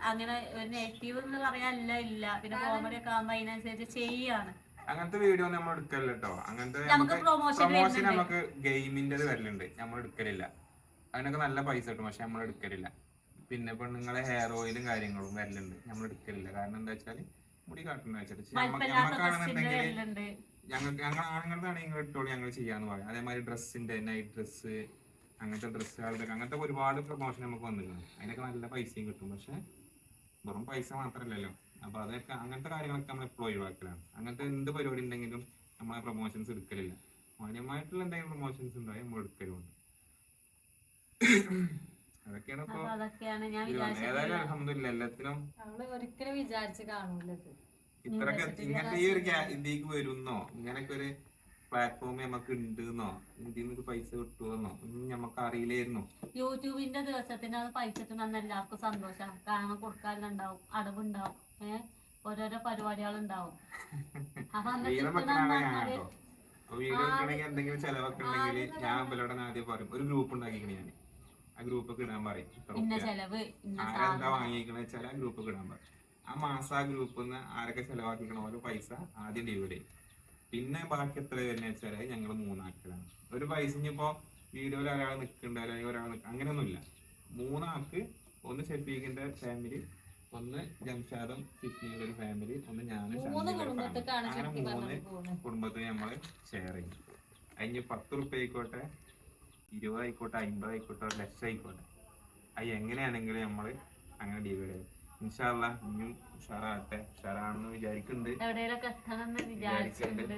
അങ്ങനെ നെഗറ്റീവ് എന്ന് പറയാനല്ല ഇല്ല. പിന്നെ കോമഡി ഒക്കെ ആകുമ്പോ അതിനനുസരിച്ച് ചെയ്യാണ്. അങ്ങനത്തെ വീഡിയോ നമ്മൾ എടുക്കല്ല കേട്ടോ. അങ്ങനത്തെ പ്രൊമോഷൻ നമുക്ക് ഗെയിമിന്റെ വരലുണ്ട്, നമ്മൾ എടുക്കലില്ല. അതിനൊക്കെ നല്ല പൈസ കിട്ടും, പക്ഷെ നമ്മൾ എടുക്കലില്ല. പിന്നെ പെണ്ണുങ്ങളെ ഹെയർ ഓയിലും കാര്യങ്ങളും വരലുണ്ട്, നമ്മൾ എടുക്കലില്ല. കാരണം എന്താ വെച്ചാല് മുടി കാട്ടുന്ന വെച്ചിട്ട് ഞമ്മക്കാണെന്നുണ്ടെങ്കിൽ ഞങ്ങൾ ആണുങ്ങളാണെങ്കിൽ നിങ്ങൾ ഇട്ടോളൂ, ഞങ്ങൾ ചെയ്യാന്ന് പറയാം. അതേമാതിരി ഡ്രസ്സിന്റെ നൈറ്റ് ഡ്രസ്സ്, അങ്ങനത്തെ ഡ്രസ്സുകളുടെ അങ്ങനത്തെ ഒരുപാട് പ്രൊമോഷൻ നമുക്ക് വന്നിട്ടുണ്ട്. അതിനൊക്കെ നല്ല പൈസയും കിട്ടും. പക്ഷെ വെറും പൈസ മാത്രമല്ലല്ലോ. അപ്പൊ അതൊക്കെ അങ്ങനത്തെ കാര്യങ്ങളൊക്കെ നമ്മൾ എപ്പോഴും ഒഴിവാക്കലാണ്. അങ്ങനത്തെ എന്ത് പരിപാടി ഉണ്ടെങ്കിലും നമ്മളെ പ്രൊമോഷൻസ് എടുക്കലില്ല. മാന്യമായിട്ടുള്ള എന്തെങ്കിലും പ്രൊമോഷൻസ് ഉണ്ടായി നമ്മൾ എടുക്കലുണ്ട്. അതൊക്കെയാണ് ഇപ്പൊ ഏതായാലും അൽഹംദുലില്ലാ എല്ലാത്തിനും ഒരിക്കലും വിചാരിച്ച് കാണൂലത്. ഇത്രയൊക്കെ ഇങ്ങനത്തെ ഈ ഒരു ഇതിലേക്ക് വരുന്നോ, ഇങ്ങനൊക്കെ ഒരു പ്ലാറ്റ്ഫോം നമുക്ക് ഉണ്ടെന്നോ, ഇതിൽ നിന്ന് പൈസ കിട്ടുമെന്നോ ഒന്നും നമുക്ക് അറിയില്ലായിരുന്നു. യൂട്യൂബിന്റെ ദിവസത്തിന് അത് പൈസ കിട്ടുന്ന എല്ലാവർക്കും സന്തോഷം. കാരണം കൊടുക്കാനുണ്ടാവും, അടവുണ്ടാവും, ഓരോരോ പരിപാടികളുണ്ടാവും. അപ്പൊ വീഡിയോ എടുക്കണമെങ്കിൽ എന്തെങ്കിലും ചെലവൊക്കെ ഉണ്ടെങ്കിൽ ഞാൻ ഇവരോട് ആദ്യം പറയും, ഒരു ഗ്രൂപ്പ് ഉണ്ടാക്കിക്കണ ഞാൻ. ആ ഗ്രൂപ്പൊക്കെ ഇടാൻ പറയും. ആരെന്താ വാങ്ങിക്കണ വെച്ചാൽ ആ ഗ്രൂപ്പൊക്കെ ഇടാൻ പറയും. ആ മാസം ആ ഗ്രൂപ്പിൽ നിന്ന് ആരൊക്കെ ചെലവാക്കിക്കണ ഓരോ പൈസ ആദ്യം ഡിവൈഡ് ചെയ്യും. പിന്നെ ബാക്കി എത്ര വരുന്ന വെച്ചാൽ ഞങ്ങൾ മൂന്നാക്കലാണ്. ഒരു പൈസ ഇനിയിപ്പോ വീഡിയോയിൽ ഒരാൾ നിൽക്കുന്നുണ്ട് അല്ലെങ്കിൽ ഒരാൾ അങ്ങനെയൊന്നുമില്ല. മൂന്നാൾക്ക്, ഒന്ന് ഷെഫീഖിന്റെ ഫാമിലി, ഒന്ന് ജംഷാദും സിഫ്നിയുടെ ഒരു ഫാമിലി, ഒന്ന് ഞാനും അങ്ങനെ 3 കുടുംബത്തിന് നമ്മള് ഷെയർ ചെയ്യും. അതിന് 10 റുപ്യ ആയിക്കോട്ടെ, 20 ആയിക്കോട്ടെ, 50 ആയിക്കോട്ടെ, 1 ലക്ഷം ആയിക്കോട്ടെ, അത് എങ്ങനെയാണെങ്കിലും നമ്മള് അങ്ങനെ ഡിവൈഡ് ചെയ്യും. ഇൻഷാ അല്ലാഹ് ഇനിയും ഉഷാറാകട്ടെ. ഉഷാറാണെന്ന് വിചാരിക്കുന്നുണ്ട്.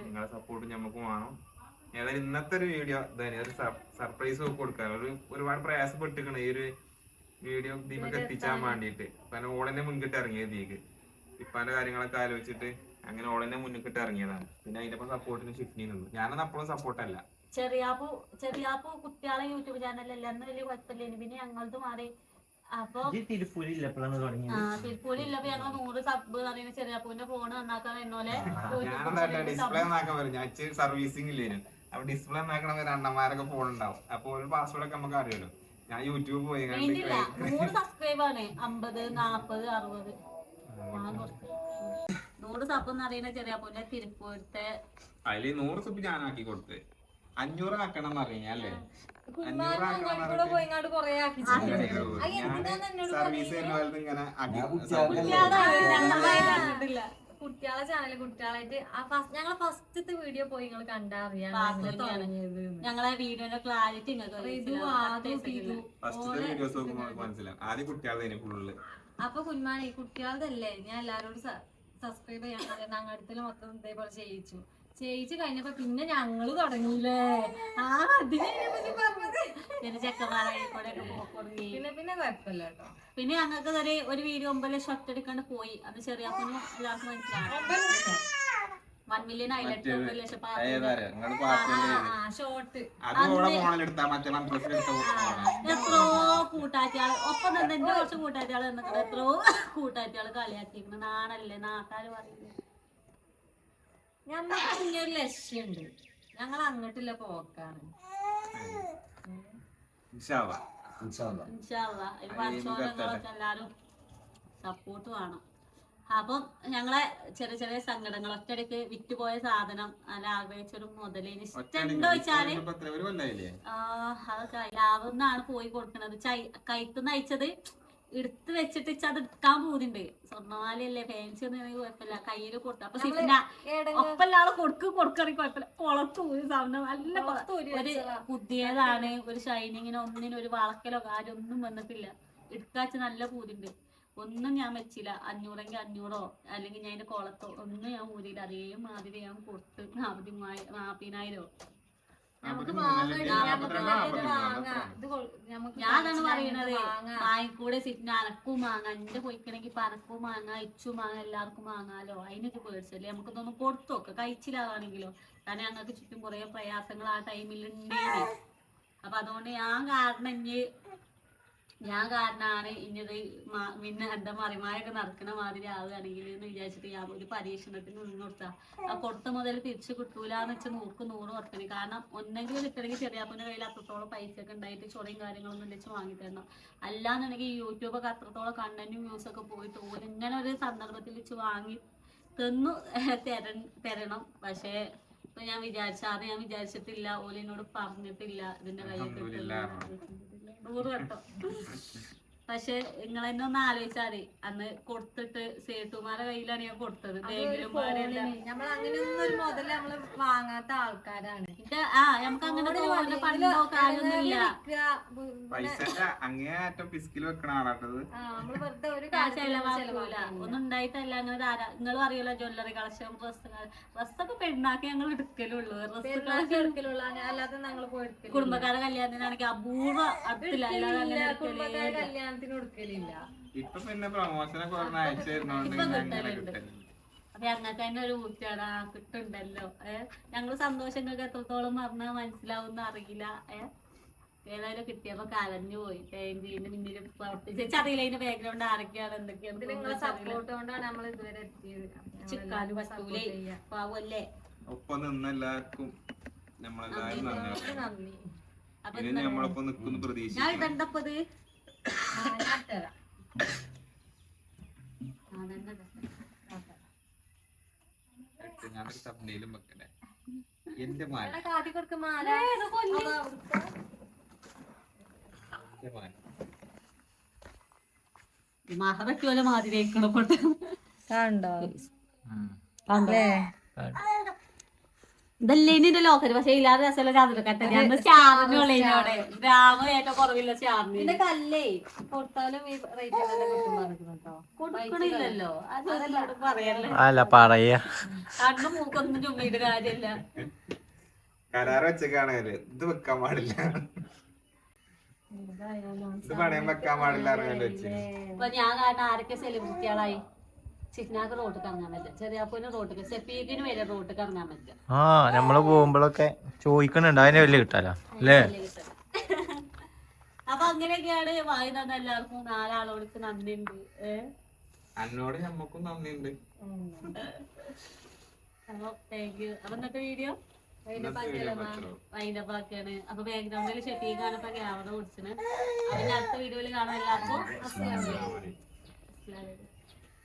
നിങ്ങളെ സപ്പോർട്ട് ഞമ്മക്ക് വേണം. ഏതായാലും ഇന്നത്തെ ഒരു വീഡിയോ ഒരു സർപ്രൈസ് കൊടുക്കാൻ ഒരുപാട് പ്രയാസപ്പെട്ടിരിക്കണം ഈ ഒരു വീഡിയോ ദീപക്ക് എത്തിച്ചാൻ വേണ്ടിയിട്ട്. കാരണം ഓളെന്നെ മുൻകിട്ട് ഇറങ്ങിയത് ദീപ് ഇപ്പാന്റെ കാര്യങ്ങളൊക്കെ ആലോചിച്ചിട്ട് അങ്ങനെ ഓളെന്നെ മുന്നിക്കിട്ട് ഇറങ്ങിയതാണ്. പിന്നെ അതിന്റെ സപ്പോർട്ടിന് ഷിഫ്നി നിന്നു. ഞാനൊന്നും അപ്പോഴും സപ്പോർട്ടല്ല. ചെറിയാപ്പു കുട്ടികളെ യൂട്യൂബ് ചാനലല്ല അന്ന് വലിയ കുഴപ്പമില്ല. പിന്നെ ഞങ്ങളത് മാറി. അപ്പൊ തിരുപ്പൂലി ഇല്ലപ്പോ ഞങ്ങൾ 100 സബ് അറിയുന്ന ചെറിയാപ്പൂവിന്റെ ഫോൺ നന്നാക്കാൻ എന്നോലെ ഡിസ്പ്ലേ നന്നാക്കാൻ പറയും. ഞാൻ സർവീസിംഗ് ഇല്ലേനും. അപ്പൊ ഡിസ്പ്ലേ നന്നാക്കണ രണ്ടന്മാരൊക്കെ ഫോൺ ഉണ്ടാവും. അപ്പൊ ഒരു പാസ്വേഡ് ഒക്കെ നമുക്ക് അറിയാലോ. ഞാൻ യൂട്യൂബ് പോയി 100 സബ്സ്ക്രൈബ് ആണ്. 50, 40, 60 100 സബ് എന്ന് അറിയുന്ന ചെറിയാപ്പൂവിന്റെ തിരുപ്പൂരത്തെ അതില് 100 സബ് ഞാനാക്കി കൊടുത്ത് 500 ആക്കണം എന്ന് അറിയാല്ലേ. സർവീസ് ഇങ്ങനെ കുട്ടികളെ ചാനല് കുട്ടികളായിട്ട് ഞങ്ങളെ ഫസ്റ്റത്തെ വീഡിയോ പോയി നിങ്ങൾ കണ്ടാ അറിയാം. ഞങ്ങളെ വീഡിയോന്റെ ക്ലാരിറ്റി അപ്പൊ കുഞ്ഞാണി കുട്ടികളതല്ലേ ഞാൻ എല്ലാരോടും സബ്സ്ക്രൈബ് ചെയ്യാൻ പറയുന്നത്. ഞങ്ങളുടെ അടുത്ത് മൊത്തം ഇതേപോലെ ചെയ്യിച്ചു കഴിഞ്ഞപ്പോ പിന്നെ ഞങ്ങള് തുടങ്ങിയില്ലേ പിന്നെ ചെക്കന്മാരായിക്കോടെ പിന്നെ കുഴപ്പമില്ല കേട്ടോ. പിന്നെ ഞങ്ങൾക്ക് ഒരു വീഡിയോ 9 ലക്ഷം ഒറ്റെടുക്കാണ്ട് പോയി. അത് ചെറിയാപ്പൊന്നും എല്ലാവർക്കും മനസ്സിലാവും. 1 മില്യൺ ഹൈലൈറ്റ് 9 ലക്ഷം ഷോർട്ട് എത്രയോ കൂട്ടാറ്റിയാള് ഒപ്പം തന്നെ എന്റെ കുറച്ച് കൂട്ടാറ്റിയാള് നിന്നിട്ട് എത്രയോ കൂട്ടാറ്റിയാള് കളിയാക്കിയിരുന്നു. നാണല്ലേ നാട്ടാര് പറയുന്നത്. ഞമ്മക്ക് ഇങ്ങനൊരു ലക്ഷ്യമുണ്ട്. ഞങ്ങൾ അങ്ങോട്ടുള്ള പോക്കാണ്. എല്ലാരും സപ്പോർട്ട് വേണം. അപ്പം ഞങ്ങളെ ചെറിയ ചെറിയ സങ്കടങ്ങൾ ഒറ്റയടിക്ക് വിറ്റുപോയ സാധനം അല്ല ആഗ്രഹിച്ചൊരു മുതലിന് ഇഷ്ടമുണ്ടോ വെച്ചാല് അതൊക്കെ ലാഭന്നാണ് പോയി കൊടുക്കുന്നത്. കൈത്തുനിന്ന് അയച്ചത് എടുത്ത് വെച്ചിട്ട് അത് എടുക്കാൻ പോകുന്നുണ്ട്. സ്വർണ്ണമാലയല്ലേ ഫാൻസി ഒന്നും കുഴപ്പമില്ല. കയ്യില് കൊടുത്തു. അപ്പൊ ഒപ്പല്ലാതെ കൊടുക്കണെങ്കിൽ കുഴപ്പമില്ല. കൊളത്തു ഒരു സാധനം നല്ല ഒരു പുതിയതാണ്. ഒരു ഷൈനിങ്ങിനോ ഒന്നിനും ഒരു വളക്കലോ കാര്യം ഒന്നും വന്നിട്ടില്ല. എടുക്കാച്ച നല്ല പൂതിണ്ട്. ഒന്നും ഞാൻ വെച്ചില്ല. 500 500 അല്ലെങ്കിൽ ഞാൻ അതിന്റെ കുളത്തോ ഒന്നും ഞാൻ ഊരിയില്ല. അതേ മാതിരി ഞാൻ കൊടുത്ത് 40,000 നമുക്ക് 43 ഞാൻ അതാണ് പറയണത്. വാങ്ങിക്കൂടെ സിറ്റിന് അനക്കും വാങ്ങാം, എന്റെ പോയിക്കണെങ്കിൽ പനക്കും വാങ്ങാം, ഇച്ചും വാങ്ങാം, എല്ലാവർക്കും വാങ്ങാലോ. അതിനൊക്കെ പേടിച്ചല്ലേ നമുക്ക് ഇതൊന്നും കൊടുത്തു നോക്കാം കഴിച്ചില്ലാതാണെങ്കിലോ. കാരണം ഞങ്ങൾക്ക് ചുറ്റും കുറെ പ്രയാസങ്ങൾ ആ ടൈമിൽ ഉണ്ടേനി. അപ്പൊ അതുകൊണ്ട് ഞാൻ കാരണമാണ് ഇന്നത് പിന്നെ എന്താ മറിമായൊക്കെ നടക്കണ മാതിരി ആവുകയാണെങ്കിൽ എന്ന് വിചാരിച്ചിട്ട് ഞാൻ ഒരു പരീക്ഷണത്തിന് നിന്ന് കൊടുത്താ. ആ കൊടുത്ത മുതൽ തിരിച്ചു കിട്ടൂലെന്ന് വെച്ചാൽ 100 ഉറപ്പിന്. കാരണം ഒന്നെങ്കിലും കിട്ടണമെങ്കിൽ ചെറിയാപ്പൻ്റെ കയ്യിൽ അത്രത്തോളം പൈസ ഒക്കെ ഉണ്ടായിട്ട് ചൊറയും കാര്യങ്ങളൊന്നും വെച്ച് വാങ്ങി തരണം. അല്ലാന്നുണ്ടെങ്കിൽ യൂട്യൂബൊക്കെ അത്രത്തോളം കണ്ടന്റും വ്യൂസൊക്കെ പോയിട്ട് ഓല് ഇങ്ങനെ ഒരു സന്ദർഭത്തിൽ വെച്ച് വാങ്ങി തരണം. പക്ഷേ ഇപ്പൊ ഞാൻ വിചാരിച്ചിട്ടില്ല, ഓലിനോട് പറഞ്ഞിട്ടില്ല ഇതിന്റെ കയ്യിൽ കിട്ടില്ല 100 വട്ടം. പക്ഷെ നിങ്ങൾ തന്നെ ഒന്ന് ആലോചിച്ചാല് അന്ന് കൊടുത്തിട്ട് സേട്ടുമാരുടെ കയ്യിലാണ് ഞാൻ കൊടുത്തത്. നമ്മൾ അങ്ങനെയൊന്നും ഒരു മുതൽ നമ്മള് വാങ്ങാത്ത ആൾക്കാരാണ്. നമുക്ക് അങ്ങനെ പണ്ടോ കാര്യമൊന്നുമില്ല. പൈസ അങ്ങേയറ്റം പിസ്കിൽ വെക്കണ ആളാട്ടത്. നമ്മള് വെറുതെ ഒരു ചെലവാക്കൂല, ഒന്നും ഉണ്ടായിട്ടല്ല. അങ്ങനെ നിങ്ങൾ അറിയില്ല ജ്വല്ലറി കളക്ഷൻ ഡ്രസ്സൊക്കെ പെണ്ണാക്കി ഞങ്ങൾ എടുക്കലുള്ളൂ. എടുക്കലുള്ളൂ, അല്ലാതെ ഞങ്ങൾ പോയി കുടുംബക്കാരുടെ കല്യാണത്തിനാണെങ്കിൽ അപൂർവ അടുത്തില്ല, അല്ലാതെ അങ്ങനെ കല്യാണത്തിന് കൊടുക്കലില്ല. ഇപ്പൊ പിന്നെ പ്രമോഷനൊക്കെ അയച്ചു തരുന്നോണ്ട് അങ്ങനെ കിട്ടല്. അപ്പൊ ഞങ്ങൾക്ക് തന്നെ ഒരു ഊറ്റാണ് കിട്ടുണ്ടല്ലോ. ഞങ്ങള് സന്തോഷങ്ങൾക്ക് എത്രത്തോളം പറഞ്ഞാൽ മനസ്സിലാവുന്ന അറിയില്ല. ഏതായാലും കിട്ടിയപ്പോ കരഞ്ഞു പോയി. ഇതിന്റെ മുന്നിൽ പ്രവർത്തിച്ച് അറിയില്ല അതിന്റെ ബാക്ക്ഗ്രൗണ്ട് ആരൊക്കെയാണ് എന്തൊക്കെയാണ് സപ്പോർട്ട് കൊണ്ടാണ് നമ്മൾ ഇതുവരെ എത്തിയത്. ചിക്കാനും പറ്റൂലേ പാവല്ലേ. ഒപ്പം നിന്ന് എല്ലാവർക്കും നമ്മളെല്ലാരും നന്ദി. ഇനി നമ്മളൊപ്പം നിൽക്കുന്നു പ്രതീക്ഷ. ഞാൻ ഇതെന്തപ്പത് ഞാനൊരു തമ്മിലും വെക്കണ്ടേ എന്റെ മാല കാട്ടി കൊടുക്കും മാല മഹറയ്ക്കോലെ മാതിരിക്കണ പൊട്ട കണ്ടോ ഇതല്ലേ ഇതിന്റെ ലോക്കര്. പക്ഷെ ഇല്ലാതെ രസമല്ല ചാതിരക്കട്ടെ. ഞാൻ സ്റ്റാറിനോടെ ഗ്രാമം ഏറ്റവും കുറവില്ല സ്റ്റാറിന്. കല്ലേ കൊടുത്താലും ഈ റേറ്റ് കൊടുക്കണില്ലല്ലോ. അത് പറയല്ലേ. അല്ല പറയാ കണ്ണു മൂക്കൊന്നും ചുമ്മിട്ട് കാര്യമില്ല. കരാറ് വെച്ചേക്കാണ് ഇത് വെക്കാൻ പാടില്ല, ഇത് പണയം വെക്കാൻ പാടില്ല വെച്ച്. ഇപ്പൊ ഞാൻ കാരണം ആരൊക്കെ സെലിബ്രിറ്റികളായി. ചിറ്റനാക്ക് റോട്ടിൽ ഇറങ്ങാൻ പറ്റും, ചെറിയാപ്പൂന് റോട്ടിൽ, സെപ്പീക്കിന് വരെ റോട്ടിൽ ഇറങ്ങാൻ പറ്റും. നമ്മള് പോകുമ്പോഴൊക്കെ ചോദിക്കണുണ്ട്, അതിനെ വലിയ കിട്ടാലോ അല്ലേ. അപ്പൊ അങ്ങനെയൊക്കെയാണ് വായി തന്ന എല്ലാവർക്കും. 4 ആളോടക്ക് നന്ദിയുണ്ട്. എന്നോട് നമ്മക്കും നന്ദിയുണ്ട്. അപ്പൊ താങ്ക് യു. അപ്പൊ ഇന്നത്തെ വീഡിയോ അതിന്റെ ബാക്കിയാണ്. അപ്പൊ ബാക്ക്ഗ്രൗണ്ടിൽ ഷെഫീഖാണ് ഇപ്പൊ ക്യാമറ കുടിച്ചത്. അതിന് അടുത്ത വീഡിയോയിൽ കാണാൻ എല്ലാവർക്കും.